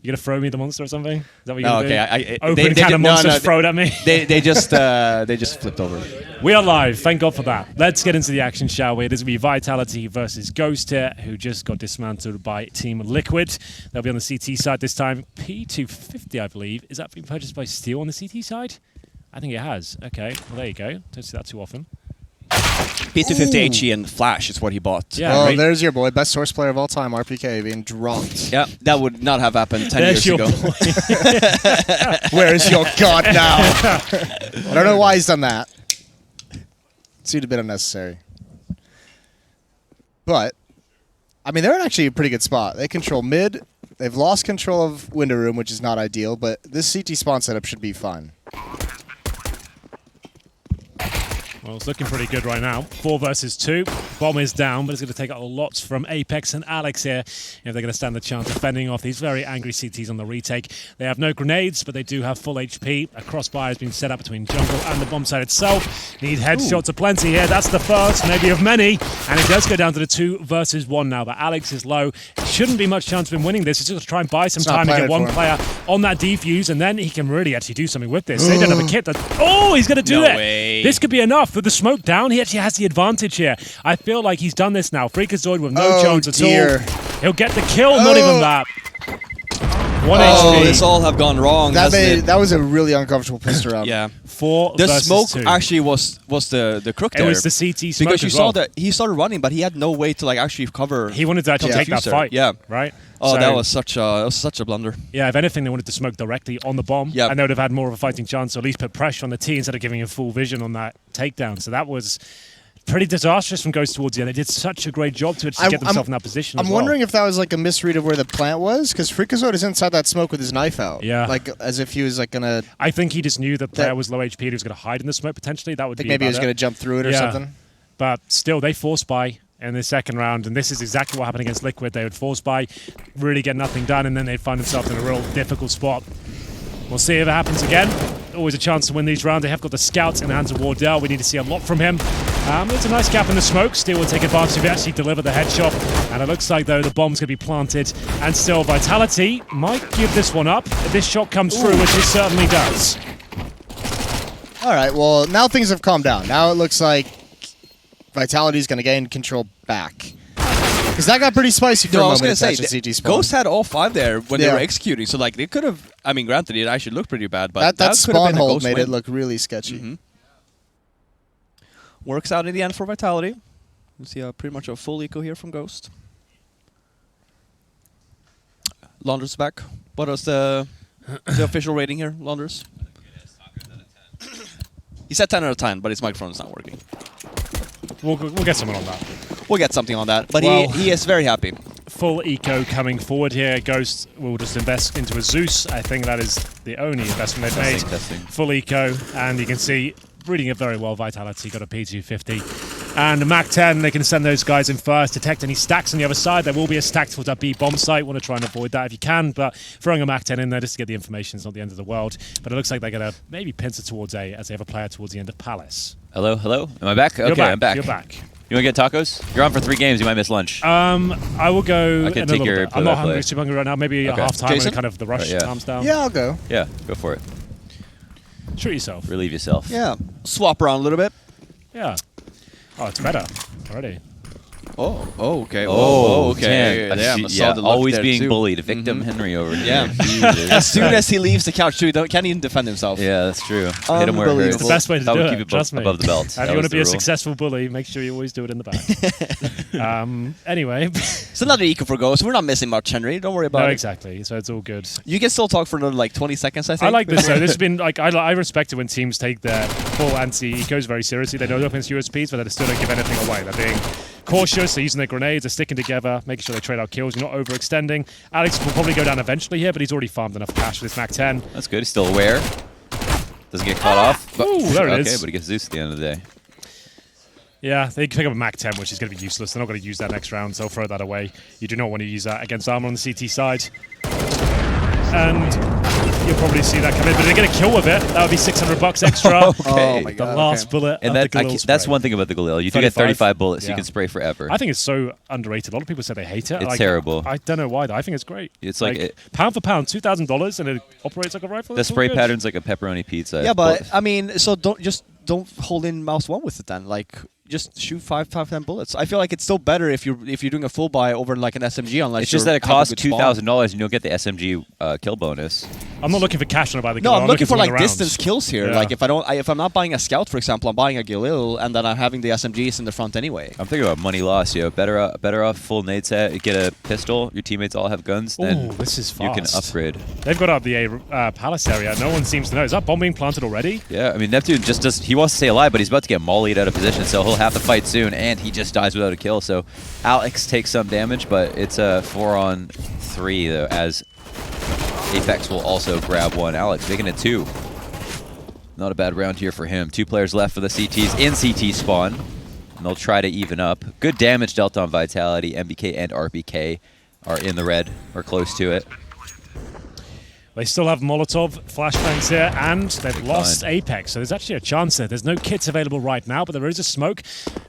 You gonna throw me the monster or something? Is that what you're No, gonna okay. do? Open a can of monsters, throw it at me. They just flipped over. We are live. Thank God for that. Let's get into the action, shall we? This will be Vitality versus Ghost here, who just got dismantled by Team Liquid. They'll be on the CT side this time. P250, I believe. Is that being purchased by Steel on the CT side? I think it has. Okay, well, there you go. Don't see that too often. P250 HE and Flash is what he bought. Yeah, well, right. there's your boy, best source player of all time, RPK, being dropped. Yeah, that would not have happened 10 years ago. Where is your god now? I don't know why he's done that. Seemed a bit unnecessary. But, I mean, they're in actually a pretty good spot. They control mid. They've lost control of window room, which is not ideal, but this CT spawn setup should be fun. Well, it's looking pretty good right now. 4 versus 2. Bomb is down, but it's going to take a lot from Apex and Alex here if they're going to stand the chance of fending off these very angry CTs on the retake. They have no grenades, but they do have full HP. A crossbar has been set up between jungle and the bomb site itself. Need headshots aplenty here. That's the first, maybe of many. And it does go down to the 2 versus 1 now, but Alex is low. Shouldn't be much chance of him winning this. It's just to try and buy some time and get one player on that defuse, and then he can really actually do something with this. They don't have a kit. Oh, he's going to do it. Way. This could be enough. With the smoke down, he actually has the advantage here. I feel like he's done this now. Freakazoid with no chance at all. He'll get the kill, not even that. 1 HP. This all have gone wrong. That was a really uncomfortable pistol round. Yeah. 4 The versus smoke 2. actually was the crook there. It was the CT smoke because you as well. saw that he started running, but he had no way to like actually cover. He wanted to actually take that fight. Yeah. Right? Oh, So, that was such a blunder. Yeah, if anything, they wanted to smoke directly on the bomb, Yep. and they would have had more of a fighting chance, or at least put pressure on the T instead of giving him full vision on that takedown. So that was pretty disastrous from Ghost towards the end. They did such a great job to get themselves in that position. I'm wondering if that was like a misread of where the plant was, because Freakazoid is inside that smoke with his knife out. Yeah. Like, as if he was like gonna... I think he just knew the player was low HP, he was going to hide in the smoke potentially. That would I think be maybe he was about going it. to jump through it or something. But still, they force buy in the second round, and this is exactly what happened against Liquid. They would force buy, really get nothing done, and then they'd find themselves in a real difficult spot. We'll see if it happens again. Always a chance to win these rounds. They have got the scouts in the hands of Wardell. We need to see a lot from him. There's a nice gap in the smoke. Steel will take advantage of it, actually deliver the headshot. And it looks like, though, the bomb's going to be planted. And still, Vitality might give this one up if this shot comes through, which it certainly does. All right, well, now things have calmed down. Now it looks like Vitality's going to gain control back. Because that got pretty spicy for a moment. I was going to say, Ghost had all 5 there when they were executing, so like they could have. I mean, granted, it actually looked pretty bad, but that spawn been hold made it look really sketchy. Works out in the end for Vitality. You see pretty much a full eco here from Ghost. Launders back. What was the official rating here, Launders? He said 10 out of 10, but his microphone is not working. We'll get someone on that. We'll get something on that, but Well, he is very happy. Full eco coming forward here. Ghost will just invest into a Zeus. I think that is the only investment they've made. Testing. Full eco, and you can see, reading it very well, Vitality got a P250. And a Mac 10, they can send those guys in first, detect any stacks on the other side. There will be a stack towards that B bomb site. Want to try and avoid that if you can, but throwing a Mac 10 in there just to get the information is not the end of the world. But it looks like they're going to maybe pincer towards A as they have a player towards the end of Palace. Hello? Am I back? Okay, I'm back. You're back. You want to get tacos? You're on for 3 games. You might miss lunch. I will go I can in a take little your bit. I'm not play-by-play. hungry, super hungry right now. Maybe at half time when kind of the rush times down. Yeah, I'll go. Yeah, go for it. Treat yourself. Relieve yourself. Yeah. Swap around a little bit. Yeah. Oh, it's better already. Oh, okay. Oh, okay. damn. Yeah, always being bullied. Victim Henry over here. Yeah. As soon as he leaves the couch, too, he can't even defend himself. Yeah, that's true. Hit him where it hurts. It's the best way to That do would it. keep it Trust me. above the belt. And if you want to be a successful bully, make sure you always do it in the back. Anyway. It's another eco for Ghost. We're not missing much, Henry. Don't worry about it. No, exactly. So it's all good. You can still talk for another like 20 seconds, I think. I like this though. This has been like I respect it when teams take their full anti-ecos very seriously. They know they're up against USPs, but they still don't give anything away. They're being cautious, they're using their grenades, they're sticking together, making sure they trade out kills, you're not overextending. Alex will probably go down eventually here, but he's already farmed enough cash for this Mac 10. That's good. He's still aware. Doesn't get caught off. Ooh, there it is. Okay, but he gets Zeus at the end of the day. Yeah, they pick up a Mac 10, which is going to be useless. They're not going to use that next round, so they'll throw that away. You do not want to use that against armor on the CT side. And You'll probably see that come in, but they're going to kill with it. That would be $600 extra. Okay. Oh my The God, last okay. bullet And of that the Galil that's spray. one thing about the Galil. You do get 35 bullets, so you can spray forever. I think it's so underrated. A lot of people say they hate it. It's terrible. I don't know why, though. I think it's great. It's like pound for pound, $2,000, and it operates like a rifle. the It's all spray good. pattern's like a pepperoni pizza. Yeah, but I mean, so don't hold in mouse 1 with it then. Like, just shoot 10 bullets. I feel like it's still better if you're doing a full buy over like an SMG, unless it's just that it costs $2,000 and you'll get the SMG kill bonus. I'm not looking for cash when I buy the Galil. No, I'm looking for win like the rounds. distance kills here. Yeah. Like if I'm not buying a scout, for example, I'm buying a Galil, and then I'm having the SMGs in the front anyway. I'm thinking about money loss. Better off full nade set. Get a pistol. Your teammates all have guns. Then Ooh, this is you can fast. upgrade. They've got up the A palace area. No one seems to know. Is that bomb being planted already? Yeah, I mean Neptune just does. He wants to stay alive, but he's about to get mollied out of position, so he'll have to fight soon. And he just dies without a kill. So Alex takes some damage, but it's a 4-on-3 though, as Apex will also grab one. Alex making it 2. Not a bad round here for him. 2 players left for the CTs in CT spawn. And they'll try to even up. Good damage dealt on Vitality. MBK and RBK are in the red or close to it. They still have Molotov flashbangs here, and they've lost Apex. So there's actually a chance there. There's no kits available right now, but there is a smoke,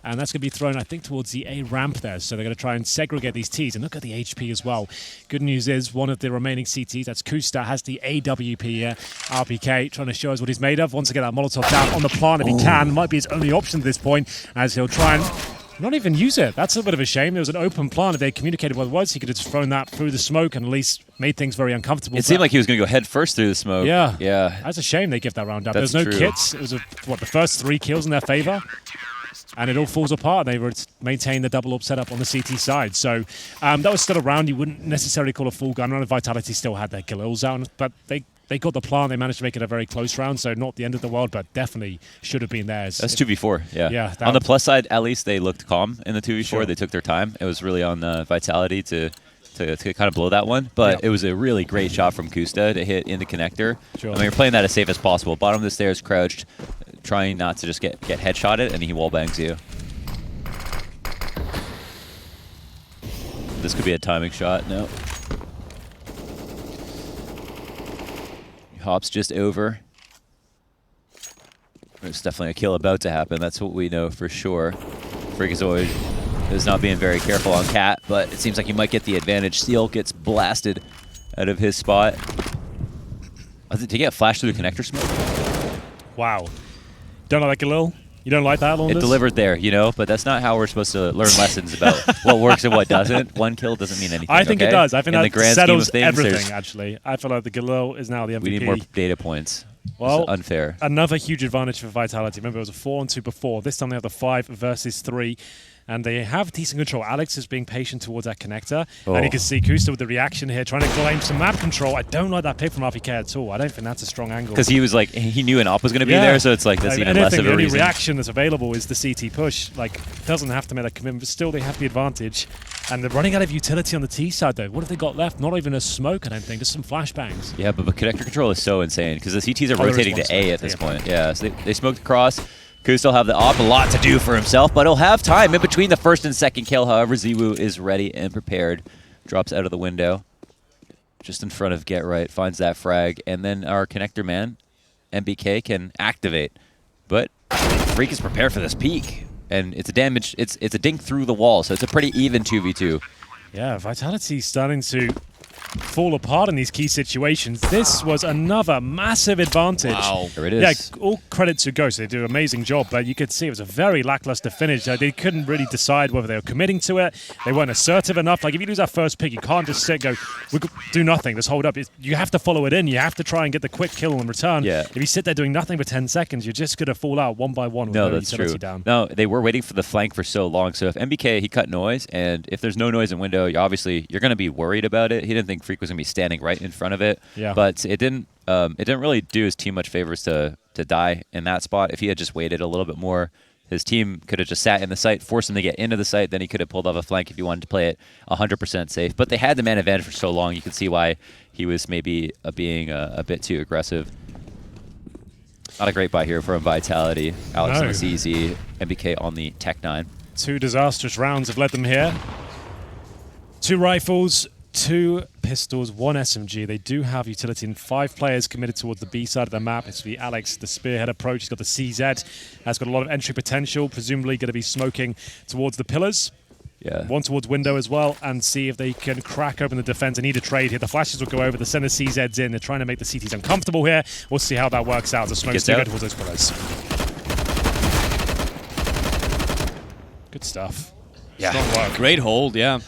and that's going to be thrown, I think, towards the A ramp there. So they're going to try and segregate these Ts, and look at the HP as well. Good news is one of the remaining CTs, that's Kusta, has the AWP here. RPK trying to show us what he's made of. Wants to get that Molotov down on the plant if he can. Might be his only option at this point, as he'll try and not even use it. That's a bit of a shame. There was an open plant. If they communicated what it was, he could have just thrown that through the smoke and at least made things very uncomfortable. It seemed like he was going to go head first through the smoke. Yeah. Yeah. That's a shame they give that round up. That's There's no true. kits. It was, the first 3 kills in their favor. And it all falls apart. They maintain the double up setup on the CT side. So that was still a round you wouldn't necessarily call a full gun round. Vitality still had their Galils out, but they got the plan. They managed to make it a very close round, so not the end of the world, but definitely should have been theirs. That's 2v4, yeah. Yeah, On the plus side, at least they looked calm in the 2v4. Sure. They took their time. It was really on Vitality to kind of blow that one. But it was a really great shot from Kusta to hit in the connector. Sure. I mean, you're playing that as safe as possible. Bottom of the stairs, crouched, trying not to just get headshotted, and he wallbangs you. This could be a timing shot. No. Hops just over. There's definitely a kill about to happen. That's what we know for sure. Freakazoid is not being very careful on Cat, but it seems like he might get the advantage. Seal gets blasted out of his spot. Did he get flashed through the connector smoke? Wow. Don't like that, Galil? You don't like that, Launders? It delivered there, but that's not how we're supposed to learn lessons about what works and what doesn't. One kill doesn't mean anything. I think it does. I think in the that grand settles scheme of things, everything, actually. I feel like the Galil is now the MVP. we need more data points. Well, it's unfair. Another huge advantage for Vitality. Remember, it was a 4-on-2 before. This time they have the 5 versus 3. And they have decent control. Alex is being patient towards that connector. And you can see Kusta with the reaction here, trying to claim some map control. I don't like that pick from RPK at all. I don't think that's a strong angle. Because he was like, he knew an op was going to be there, so it's like, that's even less of a any reason. reaction that's available is the CT push. Like, doesn't have to make that commitment, but still they have the advantage. And they're running out of utility on the T side, though. What have they got left? Not even a smoke, I don't think. Just some flashbangs. Yeah, but the connector control is so insane, because the CTs are rotating to A at this point. Yeah, so they smoked across. Kusta will have the op, a lot to do for himself, but he'll have time in between the first and second kill. However, Ziwu is ready and prepared. Drops out of the window. Just in front of Get Right, finds that frag, and then our connector man, MBK, can activate. But Freak is prepared for this peek, and it's a damage. It's a dink through the wall, so it's a pretty even 2v2. Yeah, Vitality's starting to fall apart in these key situations. This was another massive advantage. Wow. There it is. Yeah, all credit to Ghost. They do an amazing job, but you could see it was a very lackluster finish. They couldn't really decide whether they were committing to it. They weren't assertive enough. Like, if you lose that first pick, you can't just sit and go, we could do nothing, just hold up. You have to follow it in. You have to try and get the quick kill in return. Yeah. If you sit there doing nothing for 10 seconds, you're just going to fall out one by one with No, no that's utility true. down. No, they were waiting for the flank for so long. So if MBK, he cut noise, and if there's no noise in window, you're going to be worried about it. He didn't think Freak was going to be standing right in front of it. Yeah. But it didn't really do his team much favors to die in that spot. If he had just waited a little bit more, his team could have just sat in the site, forced him to get into the site, then he could have pulled off a flank if he wanted to play it 100% safe. But they had the man advantage for so long, you could see why he was maybe being a bit too aggressive. Not a great buy here from Vitality. Alex on the CZ, MBK on the Tech 9. 2 disastrous rounds have led them here. 2 rifles, 2 pistols, 1 SMG. They do have utility and 5 players committed towards the B side of the map. It's the Alex, the spearhead approach. He's got the CZ. Has got a lot of entry potential, presumably going to be smoking towards the pillars. Yeah. One towards window as well, and see if they can crack open the defense. They need a trade here. The flashes will go over. The center CZ's in. They're trying to make the CTs uncomfortable here. We'll see how that works out. The smoke's still go towards those pillars. Good stuff. Yeah. Strong work. Great hold, yeah.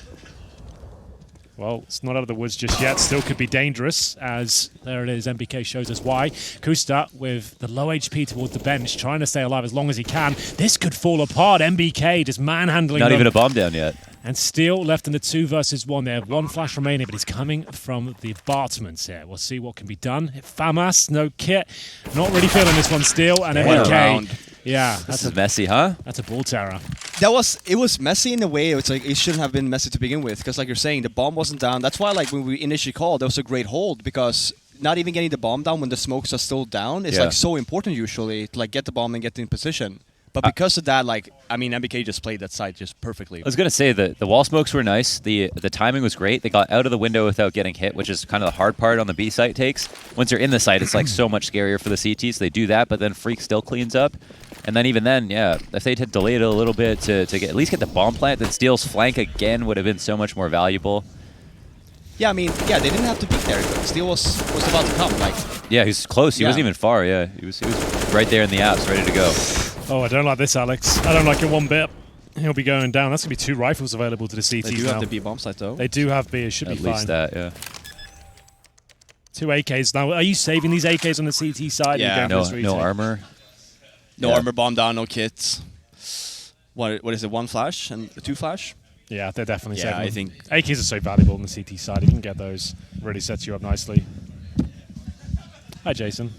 Well, it's not out of the woods just yet. Still could be dangerous, as there it is. MBK shows us why. Kusta with the low HP towards the bench, trying to stay alive as long as he can. This could fall apart. MBK just manhandling Not them. even a bomb down yet. And Steel left in the 2 versus 1. They have 1 flash remaining, but he's coming from the apartments here. We'll see what can be done. FAMAS, no kit. Not really feeling this one, Steel. And MBK. Yeah, This is messy, huh? that's a ball terror. It was messy in a way. It's like it shouldn't have been messy to begin with, because like you're saying, the bomb wasn't down. That's why like when we initially called, that was a great hold, because not even getting the bomb down when the smokes are still down is like so important usually to like get the bomb and get in position. But because of that, like, I mean, MBK just played that side just perfectly. I was gonna say the wall smokes were nice. The timing was great. They got out of the window without getting hit, which is kind of the hard part on the B site takes. Once you're in the site, it's like so much scarier for the CT. So they do that, but then Freak still cleans up. And then even then, yeah, if they had delayed it a little bit to at least get the bomb plant, then Steel's flank again would have been so much more valuable. Yeah, I mean, yeah, they didn't have to beat there. Steel was about to come. Like, yeah, he was close. He wasn't even far. Yeah, he was right there in the apps, ready to go. Oh, I don't like this, Alex. I don't like it one bit. He'll be going down. That's going to be 2 rifles available to the CTs they do now. have the B bomb site though. They do have B. It should be fine. At least that, yeah. 2 AKs. Now, are you saving these AKs on the CT side? Yeah. No armor. No armor bomb down, no kits. What is it? 1 flash and 2 flash? Yeah, they're definitely Yeah, saving I them. think AKs are so valuable on the CT side. If you can get those, really sets you up nicely. Hi, Jason.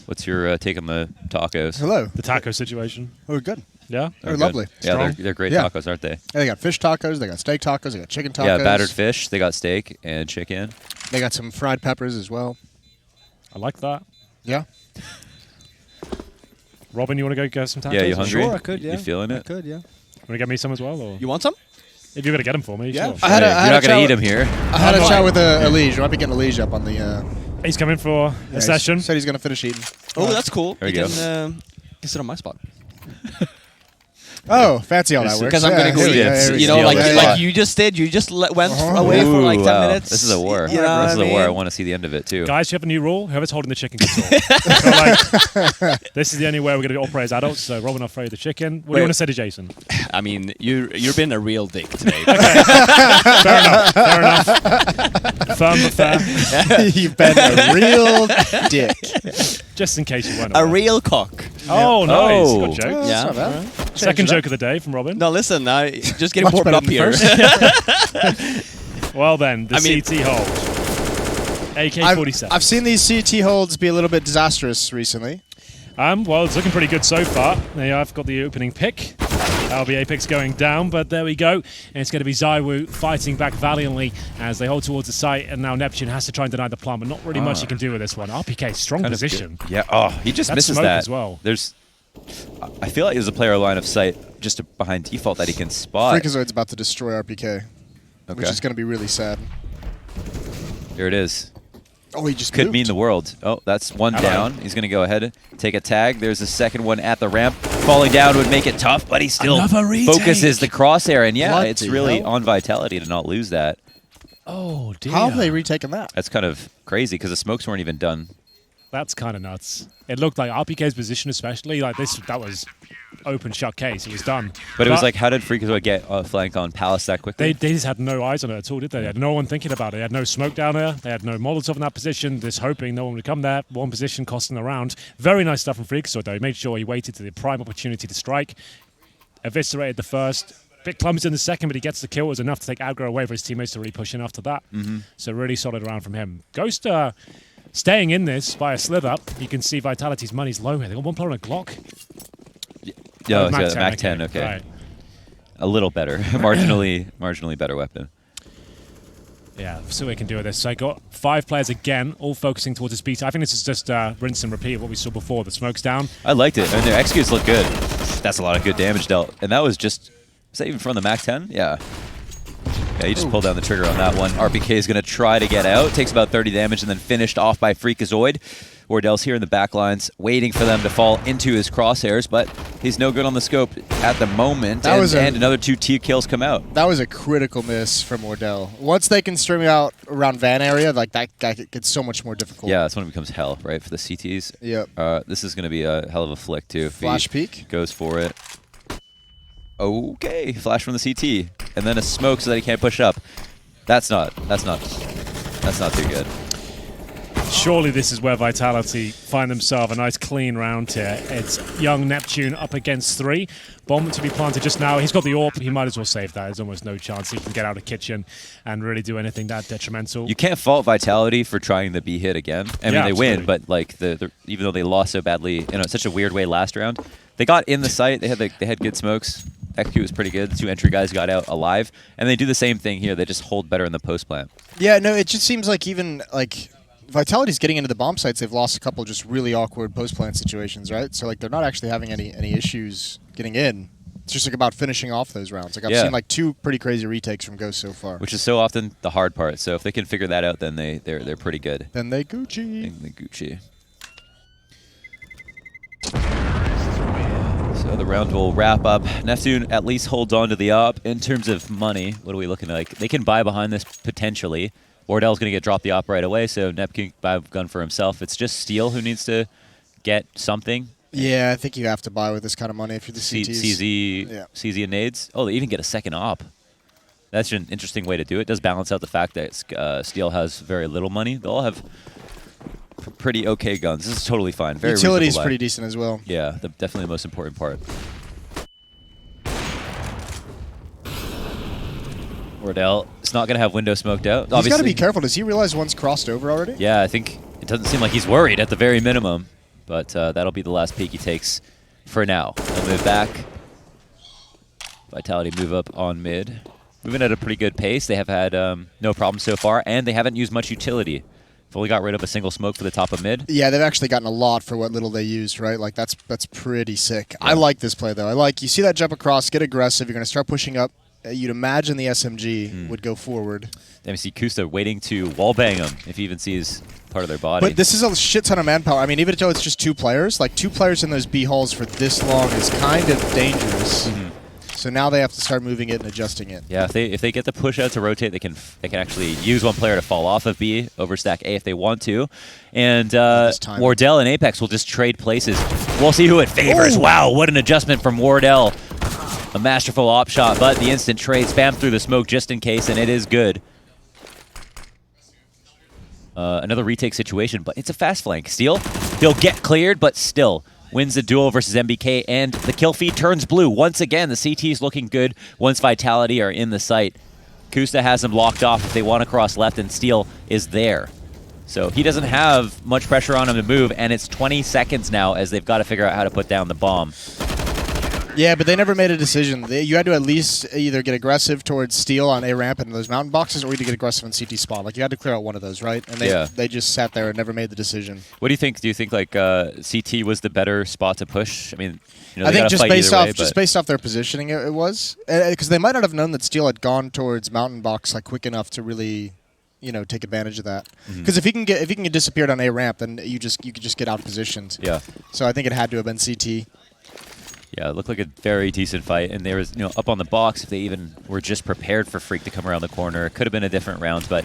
What's your take on the tacos? Hello. The taco situation. Oh, good. Yeah? They're good. lovely. Yeah, Strong? they're great Yeah. tacos, aren't they? They got fish tacos, they got steak tacos, they got chicken tacos. Yeah, battered fish. They got steak and chicken. They got some fried peppers as well. I like that. Yeah. Robin, you want to go get some tacos? Yeah, you hungry? Sure, I could, yeah. You feeling I it? could, yeah. Want to get me some as well? Or? You want some? If you're going to get them for me, Yeah. sure. I had Hey, a- I you're had not a gonna chat eat with- them here. I had I'm a not- chat with Elige. I might be getting Elige up on the... He's coming for a session. Said he's going to finish eating. Oh, that's cool. There you go. Can sit on my spot. Oh, fancy how that works. Because I'm gonna go here eat we yeah, here we You go. know, Yeah, like yeah, like yeah. you just did. You just went Uh-huh. away for like 10 Ooh, wow. minutes. This is a war. You know This is what a I war. I mean? want to see the end of it too. Guys, you have a new rule. Whoever's holding the chicken gets all. So, like, this is the only way we're going to operate as adults. So, Robin, I'll throw you the chicken. What do you want to say to Jason? I mean, you've been a real dick today. Fair enough. Fair enough. Firm but fair. You've been a real dick. Just in case you weren't A aware. real cock. Oh, nice. Oh. Good joke. Yeah. That's not bad. Second it up. joke of the day from Robin. No, listen, I just getting Much warmed better up than here. first. Well, then, the I mean- CT hold. AK-47. I've seen these CT holds be a little bit disastrous recently. Well, it's looking pretty good so far. I've got the opening pick. That'll be Apex going down, but there we go. And it's going to be Zywoo fighting back valiantly as they hold towards the site, and now Neptune has to try and deny the plant, but not really much he can do with this one. RPK, strong Kind of position. good. Yeah. Oh, he just That's misses smoke that as well. I feel like there's a player line of sight just behind default that he can spot. Freakazoid's about to destroy RPK, which Okay. is going to be really sad. Here it is. Oh, he just Could moved. mean the world. Oh, that's one Hello. down. He's going to go ahead, take a tag. There's a second one at the ramp. Falling down would make it tough, but he still Another retake. focuses the crosshair. And yeah, What it's the really hell? on Vitality to not lose that. Oh, dear. How have they retaken that? That's kind of crazy because the smokes weren't even done. That's kind of nuts. It looked like RPK's position especially, like this, that was open shut case. It was done. But it was like, how did Freakazoid get a flank on Palace that quickly? They just had no eyes on it at all, did they? They had no one thinking about it. They had no smoke down there. They had no Molotov in that position, just hoping no one would come there. One position costing the round. Very nice stuff from Freakazoid, though. He made sure he waited to the prime opportunity to strike. Eviscerated the first. Bit clumsy in the second, but he gets the kill. It was enough to take aggro away for his teammates to really push in after that. So really solid round from him. Ghost staying in this by a slither. You can see Vitality's money's low here. They got one player on a Glock. Yeah, Oh, yeah, Mac 10, okay. Right. A little better. marginally better weapon. Yeah, see what we can do with this. So I got 5 players again, all focusing towards this beat. I think this is just rinse and repeat of what we saw before. The smoke's down. I liked it. I mean, their executes look good. That's a lot of good damage dealt. And that was just... Is that even from the Mac 10? Yeah. Yeah, he just pulled down the trigger on that one. RPK is going to try to get out. Takes about 30 damage and then finished off by Freakazoid. Wardell's here in the back lines, waiting for them to fall into his crosshairs, but he's no good on the scope at the moment. And another 2 T kills come out. That was a critical miss from Wardell. Once they can stream out around van area, like that guy gets so much more difficult. Yeah, that's when it becomes hell, right, for the CTs. Yep. This is going to be a hell of a flick, too. If Flash peek. Goes for it. Okay, flash from the CT. And then a smoke so that he can't push up. That's not too good. Surely this is where Vitality find themselves a nice clean round here. It's young Neptune up against 3. Bomb to be planted just now. He's got the AWP. He might as well save that. There's almost no chance he can get out of kitchen and really do anything that detrimental. You can't fault Vitality for trying the B hit again. I mean, they win, but like even though they lost so badly in such a weird way last round, they got in the site. They had good smokes. XQ was pretty good. The 2 entry guys got out alive, and they do the same thing here. They just hold better in the post plant. Yeah, no, it just seems like even like Vitality's getting into the bomb sites. They've lost a couple just really awkward post plant situations, right? So like they're not actually having any issues getting in. It's just like about finishing off those rounds. Like I've seen like 2 pretty crazy retakes from Ghost so far, which is so often the hard part. So if they can figure that out, then they're pretty good. Then they Gucci. They Gucci. So the round will wrap up. Neptune at least holds on to the op. In terms of money, what are we looking like? They can buy behind this potentially. Wardell's going to get dropped the op right away, so Nep can buy a gun for himself. It's just Steel who needs to get something. Yeah, I think you have to buy with this kind of money if you're the CTs. CZ and nades. Oh, they even get a second op. That's an interesting way to do it. It does balance out the fact that Steel has very little money. They'll all have pretty okay guns. This is totally fine. Very Utility's pretty decent as well. Yeah, definitely the most important part. Wardell is not going to have window smoked out. He's got to be careful. Does he realize one's crossed over already? Yeah, I think it doesn't seem like he's worried at the very minimum. But that'll be the last peek he takes for now. They'll move back. Vitality move up on mid. Moving at a pretty good pace. They have had no problem so far, and they haven't used much utility. They've only got rid of a single smoke for the top of mid. Yeah, they've actually gotten a lot for what little they used, right? Like that's pretty sick. Yeah. I like this play though. You see that jump across, get aggressive. You're going to start pushing up. You'd imagine the SMG would go forward. Then we see Kusta waiting to wallbang him if he even sees part of their body. But this is a shit ton of manpower. I mean, even though it's just 2 players, like 2 players in those B halls for this long is kind of dangerous. So now they have to start moving it and adjusting it. Yeah, if they get the push out to rotate, they can actually use one player to fall off of B, overstack A if they want to. And Wardell and Apex will just trade places. We'll see who it favors. Ooh. Wow, what an adjustment from Wardell. A masterful op shot, but the instant trade spam through the smoke just in case, and it is good. Another retake situation, but it's a fast flank. Steel, he'll get cleared, but still wins the duel versus MBK, and the kill feed turns blue. Once again, the CT is looking good once Vitality are in the site. Kusta has him locked off if they want to cross left, and Steel is there. So he doesn't have much pressure on him to move, and it's 20 seconds now as they've got to figure out how to put down the bomb. Yeah, but they never made a decision. You had to at least either get aggressive towards Steel on A ramp and those mountain boxes, or you had to get aggressive on CT spawn. Like you had to clear out one of those, right? And they just sat there and never made the decision. What do you think? Do you think like CT was the better spot to push? I mean, I think just based off their positioning, it was because they might not have known that Steel had gone towards mountain box like quick enough to really, take advantage of that. Because if he can get disappeared on A ramp, then you could just get out positioned. Yeah. So I think it had to have been CT. Yeah, it looked like a very decent fight, and there was, up on the box, if they even were just prepared for Freak to come around the corner, it could have been a different round, but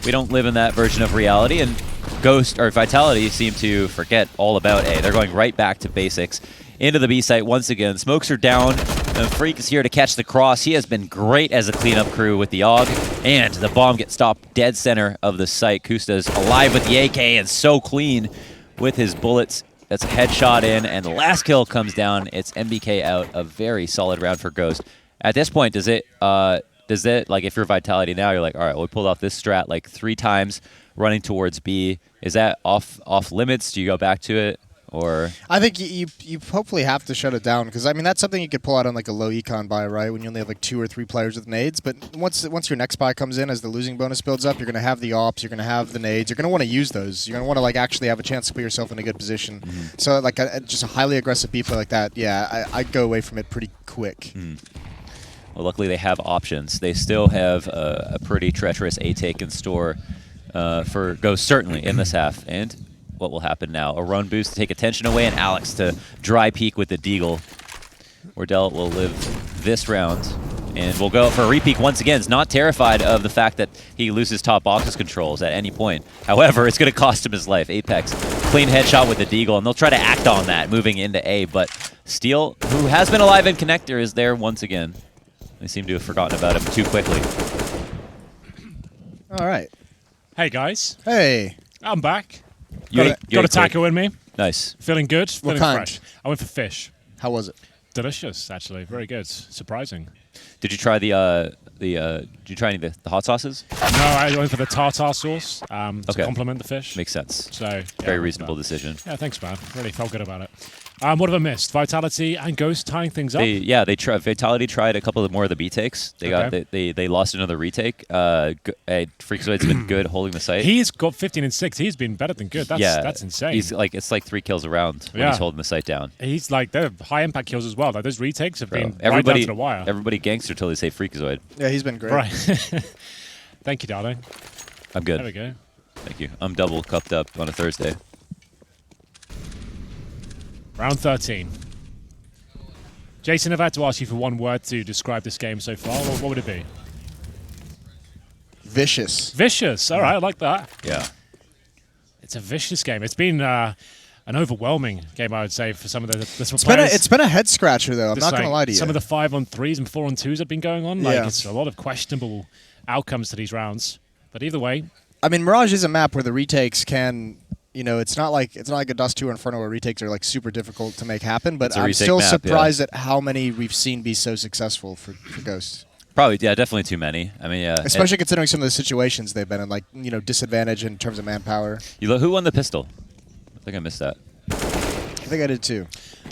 we don't live in that version of reality, and Ghost, or Vitality, seem to forget all about A. They're going right back to basics. Into the B site once again. Smokes are down, and Freak is here to catch the cross. He has been great as a cleanup crew with the AUG, and the bomb gets stopped dead center of the site. Kusta's alive with the AK and so clean with his bullets. That's a headshot in, and the last kill comes down. It's MBK out. A very solid round for Ghost. At this point, does it like if you're Vitality now, you're like, all right, well, we pulled off this strat like 3 times, running towards B. Is that off limits? Do you go back to it, or? I think you hopefully have to shut it down because I mean that's something you could pull out on like a low econ buy, right? When you only have like 2 or 3 players with nades. But once your next buy comes in, as the losing bonus builds up, you're going to have the ops, you're going to have the nades, you're going to want to use those. You're going to want to like actually have a chance to put yourself in a good position. So like just a highly aggressive B play like that, yeah, I'd go away from it pretty quick. Well, luckily they have options. They still have a pretty treacherous A take in store for Ghost, certainly, in this half. And what will happen now? A run boost to take attention away, and Alex to dry peek with the deagle. Wardell will live this round. And we'll go for a repeat once again. He's not terrified of the fact that he loses top boxes controls at any point. However, it's going to cost him his life. Apex, clean headshot with the deagle, and they'll try to act on that moving into A. But Steel, who has been alive in Connector, is there once again. They seem to have forgotten about him too quickly. All right. Hey, guys. Hey. I'm back. You Got a taco in me. Nice. Feeling good. Feeling kind? fresh. I went for fish. How was it? Delicious, actually. Very good. Surprising. Did you try did you try any of the hot sauces? No, I went for the tartar sauce to Okay. complement the fish. Makes sense. So yeah, Very I went reasonable for that. decision. Yeah, thanks, man. Really felt good about it. What have I missed? Vitality and Ghost tying things up. Vitality tried a couple of more of the B takes. They lost another retake. Freakazoid's been good holding the site. He's got 15 and 6. He's been better than good. That's insane. He's like it's like 3 kills a round when Yeah. he's holding the site down. He's like they're high impact kills as well. Like those retakes have been right down Everybody, to the wire. everybody gangster till they say Freakazoid. Yeah, he's been great. Right. Thank you, darling. I'm good. There we go. Thank you. I'm double cupped up on a Thursday. Round 13. Jason, if I had to ask you for one word to describe this game so far, what would it be? Vicious. Vicious. All right, I like that. Yeah. It's a vicious game. It's been an overwhelming game, I would say, for some of the players. It's been a head scratcher though. I'm Just not gonna like lie to you. Some of the 5-on-3s and 4-on-2s have been going on. Like Yeah. it's a lot of questionable outcomes to these rounds. But either way, I mean, Mirage is a map where the retakes can. You know, it's not like a Dust 2 or Inferno where retakes are like super difficult to make happen. But It's a I'm retake still map, surprised at how many we've seen be so successful for Ghost. Probably, yeah, definitely too many. I mean, yeah. Especially considering some of the situations they've been in, like, you know, disadvantage in terms of manpower. Who won the pistol? I think I missed that. I think I did too.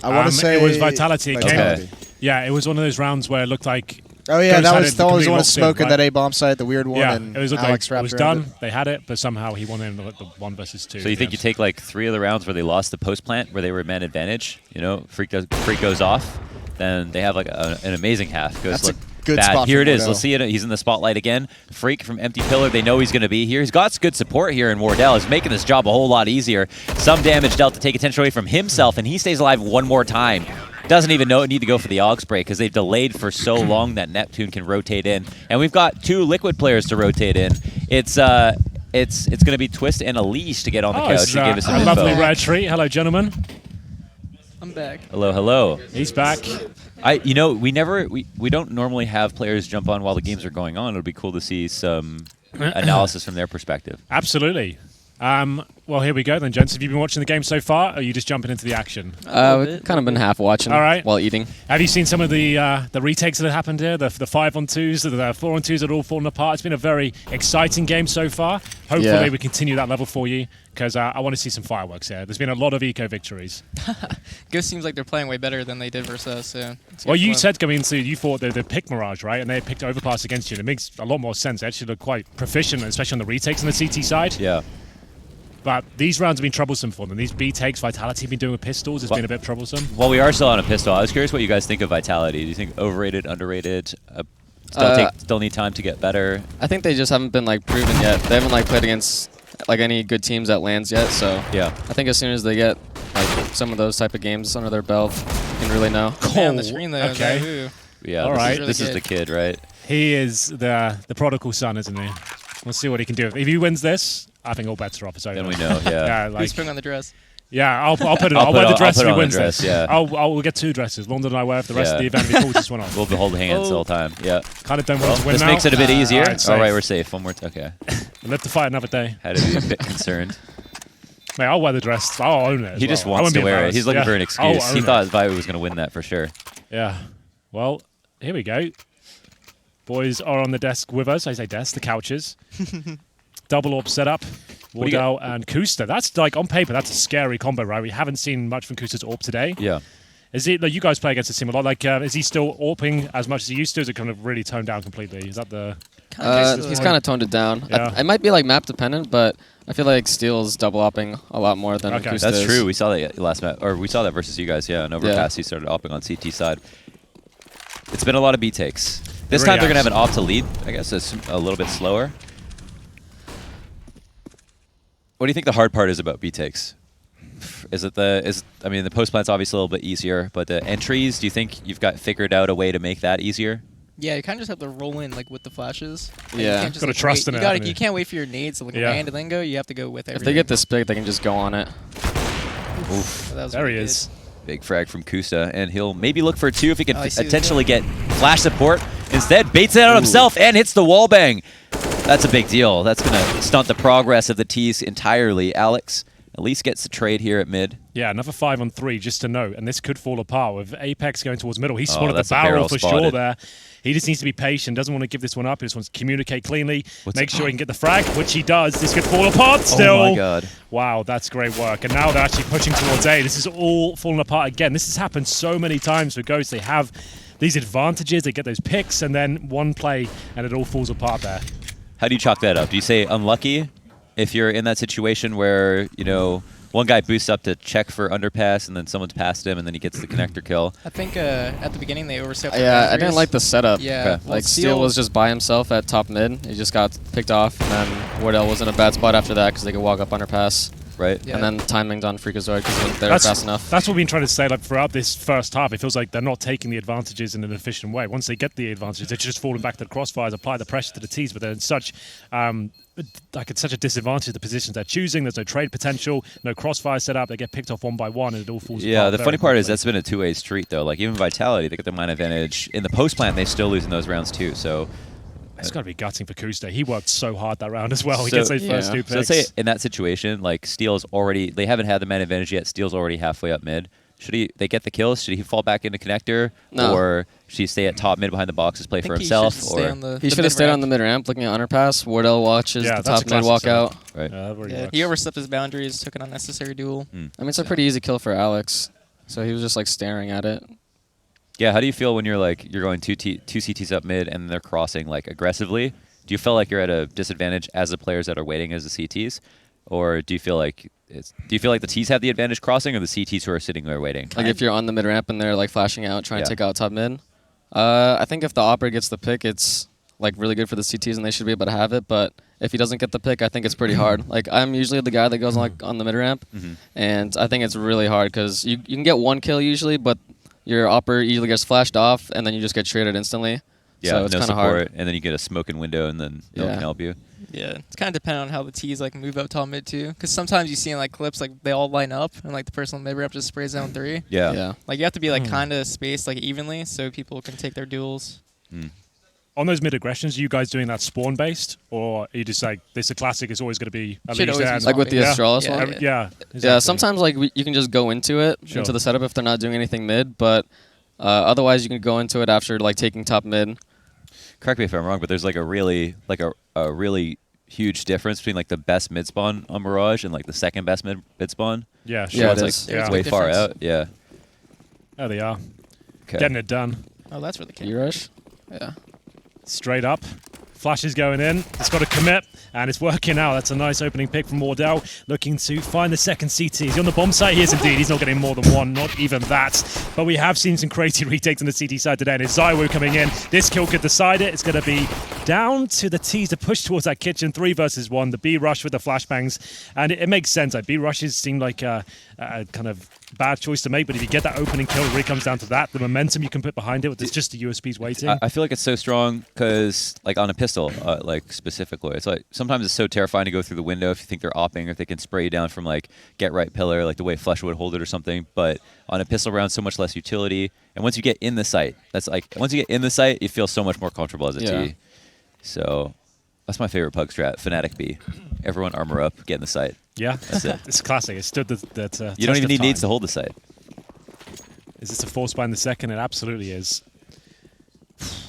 I want to say it was Vitality. Okay. Yeah, it was one of those rounds where it looked like Oh yeah, Ghost that had was it the one completely who was locked in, smoking right? that A-bomb site, the weird one, yeah, and it was Alex it wrapped was around done. They had it, but somehow he won in the 1 versus 2. So you think you take like 3 of the rounds where they lost the post plant, where they were man advantage? You know, Freak goes off, then they have like an amazing half. Goes That's a look good bad. spot Here for it is. Wardell. Let's see it. He's in the spotlight again. Freak from Empty Pillar. They know he's going to be here. He's got good support here in Wardell. He's making this job a whole lot easier. Some damage dealt to take attention away from himself, and he stays alive one more time. Doesn't even need to go for the Aux break because they've delayed for so long that Neptune can rotate in. And we've got 2 Liquid players to rotate in. It's going to be Twist and Elise to get on the couch and give us some a lovely info. rare treat. Hello, gentlemen. I'm back. Hello, hello. He's back. We don't normally have players jump on while the games are going on. It'll be cool to see some analysis from their perspective. Absolutely. Well, here we go then, gents. Have you been watching the game so far, or are you just jumping into the action? We've kind of been half watching while eating. Have you seen some of the retakes that have happened here? The 5-on-2s, the 4-on-2s that are all falling apart. It's been a very exciting game so far. Hopefully we continue that level for you, because I want to see some fireworks here. There's been a lot of eco victories. Ghost seems like they're playing way better than they did versus us. So Well, you said coming into, you thought they'd pick Mirage, right? And they picked Overpass against you. And it makes a lot more sense. They actually look quite proficient, especially on the retakes on the CT side. Yeah. But these rounds have been troublesome for them. These B takes, Vitality have been doing with pistols. It's been a bit troublesome. Well, we are still on a pistol. I was curious what you guys think of Vitality. Do you think overrated, underrated? Still need time to get better? I think they just haven't been like proven yet. They haven't like played against like any good teams at lands yet. So Yeah. I think as soon as they get like some of those type of games under their belt, you can really know. Man, on the screen though. Okay. Who? Yeah. All right. This is the kid, right? He is the prodigal son, isn't he? We'll see what he can do. If he wins this, I think all bets are off. It's over. Then we know. Yeah. Who sprung on the dress? I'll put it. I'll I'll wear put the on- dress I'll if put he on the wins dress, this. yeah. I'll get 2 dresses. London and I wear for the rest of the event. If he pulls this one off. We'll hold hands the whole time. Yeah. Kind of don't want to win This now. makes it a bit easier. All right, All right, we're safe. One more. Okay. We'll live to fight another day. Had to be a bit concerned. Mate, I'll wear the dress. I'll own it. as He just well. I wants won't to be wear it. embarrassed. He's looking Yeah. for an excuse. I'll He own thought it. Vibe was going to win that for sure. Yeah. Well, here we go. Boys are on the desk with us. I say desk, the couches. Double orb setup. What do you Wardell and Kusta. That's like on paper. That's a scary combo, right? We haven't seen much from Kusta's orb today. Yeah. Is it like you guys play against the team a lot? Like, is he still orping as much as he used to? Is it kind of really toned down completely? Is that the? He's kind of toned it down. Yeah. It might be like map dependent, but I feel like Steel's double opping a lot more than Okay. Kusta That's is. true. We saw that last match, or we saw that versus you guys. Yeah, and overpass. He started opping on CT side. It's been a lot of B takes. This Really time they're going to have has. an off to lead. I guess it's a little bit slower. What do you think the hard part is about B-takes? I mean, the post plant's obviously a little bit easier, but the entries, do you think you've got figured out a way to make that easier? Yeah, you kind of just have to roll in like with the flashes. Like, Yeah. you can't just, Gotta like, trust wait. in it, You, haven't you? you can't wait for your nades to like Yeah. land and then go. You have to go with everything. If they get this pick, they can just go on it. Oof. So that was There really he good. is. Big frag from Kusta, and he'll maybe look for 2 if he can Oh, I see the potentially get flash support. Instead, baits it out himself and hits the wall bang. That's a big deal. That's going to stunt the progress of the T's entirely. Alex at least gets the trade here at mid. Yeah, another 5 on 3, just to note, and this could fall apart with Apex going towards middle. He spotted the that's a barrel barrel for sure spotted. there. He just needs to be patient, doesn't want to give this one up. He just wants to communicate cleanly, What's make it- sure he can get the frag, which he does. This could fall apart still. Oh my god. Wow, that's great work. And now they're actually pushing towards A. This is all falling apart again. This has happened so many times for Ghost. They have these advantages, they get those picks, and then one play, and it all falls apart there. How do you chalk that up? Do you say unlucky if you're in that situation where, you know, one guy boosts up to check for underpass and then someone's passed him and then he gets the connector kill? I think at the beginning they overstepped. their Yeah, I boundaries. didn't like the setup. Yeah, Okay. well, Like Steel was just by himself at top mid. He just got picked off, and then Wardell was in a bad spot after that because they could walk up underpass. Right? Yeah. And then timinged on Freakazoid because he wasn't there fast enough. That's what we've been trying to say. Like throughout this first half, it feels like they're not taking the advantages in an efficient way. Once they get the advantages, they're just falling back to the crossfires, apply the pressure to the T's, but they're in such it's such a disadvantage the positions they're choosing. There's no trade potential, no crossfire set up. They get picked off one by one, and it all falls apart. Yeah, the very funny part is quickly. that's been a two-way street, though. Like, even Vitality, they get the mine advantage. In the post-plant, they still lose in those rounds, too. So, It's got to be gutting for Kusta. He worked so hard that round as well. He So- gets those first Yeah. two so let's picks. say in that situation, like, Steel's already... They haven't had the man advantage yet. Steel's already halfway up mid. Should they get the kills? Should he fall back into connector? No. Or should he stay at top mid behind the boxes, play I think for he himself? should stay Or on the He should have stayed on the mid ramp looking at underpass. Wardell watches Yeah, the that's top a mid classic walk setup. out. Right. That really Yeah, works. he overstepped his boundaries, took an unnecessary duel. I mean, it's a pretty easy kill for Alex. So he was just like staring at it. Yeah, how do you feel when you're going two CTs up mid and they're crossing like aggressively? Do you feel like you're at a disadvantage as the players that are waiting as the CTs, or do you feel like the Ts have the advantage crossing, or the CTs who are sitting there waiting? Like if you're on the mid ramp and they're like flashing out, trying Yeah. to take out top mid. I think if the operator gets the pick, it's like really good for the CTs and they should be able to have it. But if he doesn't get the pick, I think it's pretty hard. Like I'm usually the guy that goes like on the mid ramp, and I think it's really hard because you can get one kill usually, but your operator usually gets flashed off and then you just get traded instantly. Yeah, so it's no kind of support, hard. and then you get a smoking window, and then no one Yeah. can help you. Yeah, it's kind of dependent on how the T's like move up top mid too. Because sometimes you see in like clips like they all line up and like the person on the mid ramp just sprays down 3. Yeah. Yeah. Like you have to be like kind of spaced like evenly so people can take their duels. On those mid aggressions, are you guys doing that spawn based, or are you just like this is a classic? It's always going to be at Should least always be there. spawn Like with the Yeah. Astralis Yeah. one? Yeah, Yeah, exactly. sometimes like you can just go into it, Sure. into the setup if they're not doing anything mid, but otherwise you can go into it after like taking top mid. Correct me if I'm wrong, but there's like a really huge difference between like the best mid spawn on Mirage and like the second best mid spawn. Yeah, sure. Yeah, it's it like is. There's a way big far difference. out. Yeah. There they are, Okay. getting it done. Oh, that's really cool. Mirage? Yeah. Straight up. Flash is going in. It's got to commit, and it's working out. That's a nice opening pick from Wardell, looking to find the second CT. Is he on the bomb site? He is indeed. He's not getting more than one, not even that. But we have seen some crazy retakes on the CT side today, and it's Zywoo coming in. This kill could decide it. It's going to be down to the T's to push towards that kitchen. 3 versus 1. The B rush with the flashbangs, and it makes sense. Like B rushes seem like a kind of bad choice to make, but if you get that opening kill, it really comes down to that. The momentum you can put behind it. It's just the USPs waiting. I feel like it's so strong because, like, on a pistol, like, specifically, it's like sometimes it's so terrifying to go through the window if you think they're opping or if they can spray you down from, like, get right pillar, like the way Flesh would hold it or something. But on a pistol round, so much less utility. And once you get in the sight, you feel so much more comfortable as a Yeah. T. So that's my favorite pug strat, Fnatic B. Everyone armor up, get in the sight. Yeah, That's it. it's classic. It stood that. You don't even need needs to hold the sight. Is this a force by in the second? It absolutely is.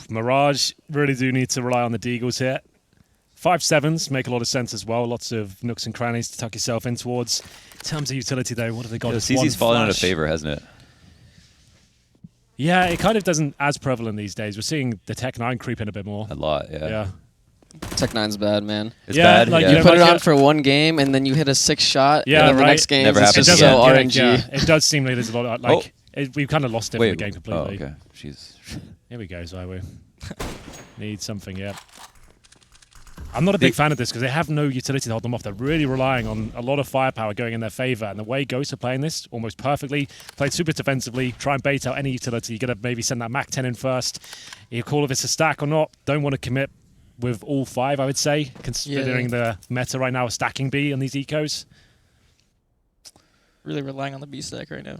Mirage really do need to rely on the Deagles here. 5/7s make a lot of sense as well. Lots of nooks and crannies to tuck yourself in towards. In terms of utility, though, what have they got? Just one CZ's fallen out of flash. favor, hasn't it? Yeah, it kind of doesn't as prevalent these days. We're seeing the Tech 9 creep in a bit more. A lot, yeah. Yeah. Tech 9's bad, man. It's Yeah, bad. like, yeah. you You know, put it like, on for one game and then you hit a 6 shot. Yeah, and then the right. next game Never it's happens just again. so Yeah, RNG. yeah, it does seem like there's a lot of, like, we've kind of lost it Wait, from the game completely. Oh, okay. Jeez. Here we go, Zywoo. Need something, yeah. I'm not a big fan of this because they have no utility to hold them off. They're really relying on a lot of firepower going in their favor. And the way Ghosts are playing this almost perfectly, played super defensively, try and bait out any utility. You're going to maybe send that Mac 10 in first. You call if it's a stack or not. Don't want to commit with all 5, I would say, considering the meta right now of stacking B on these ecos. Really relying on the B stack right now.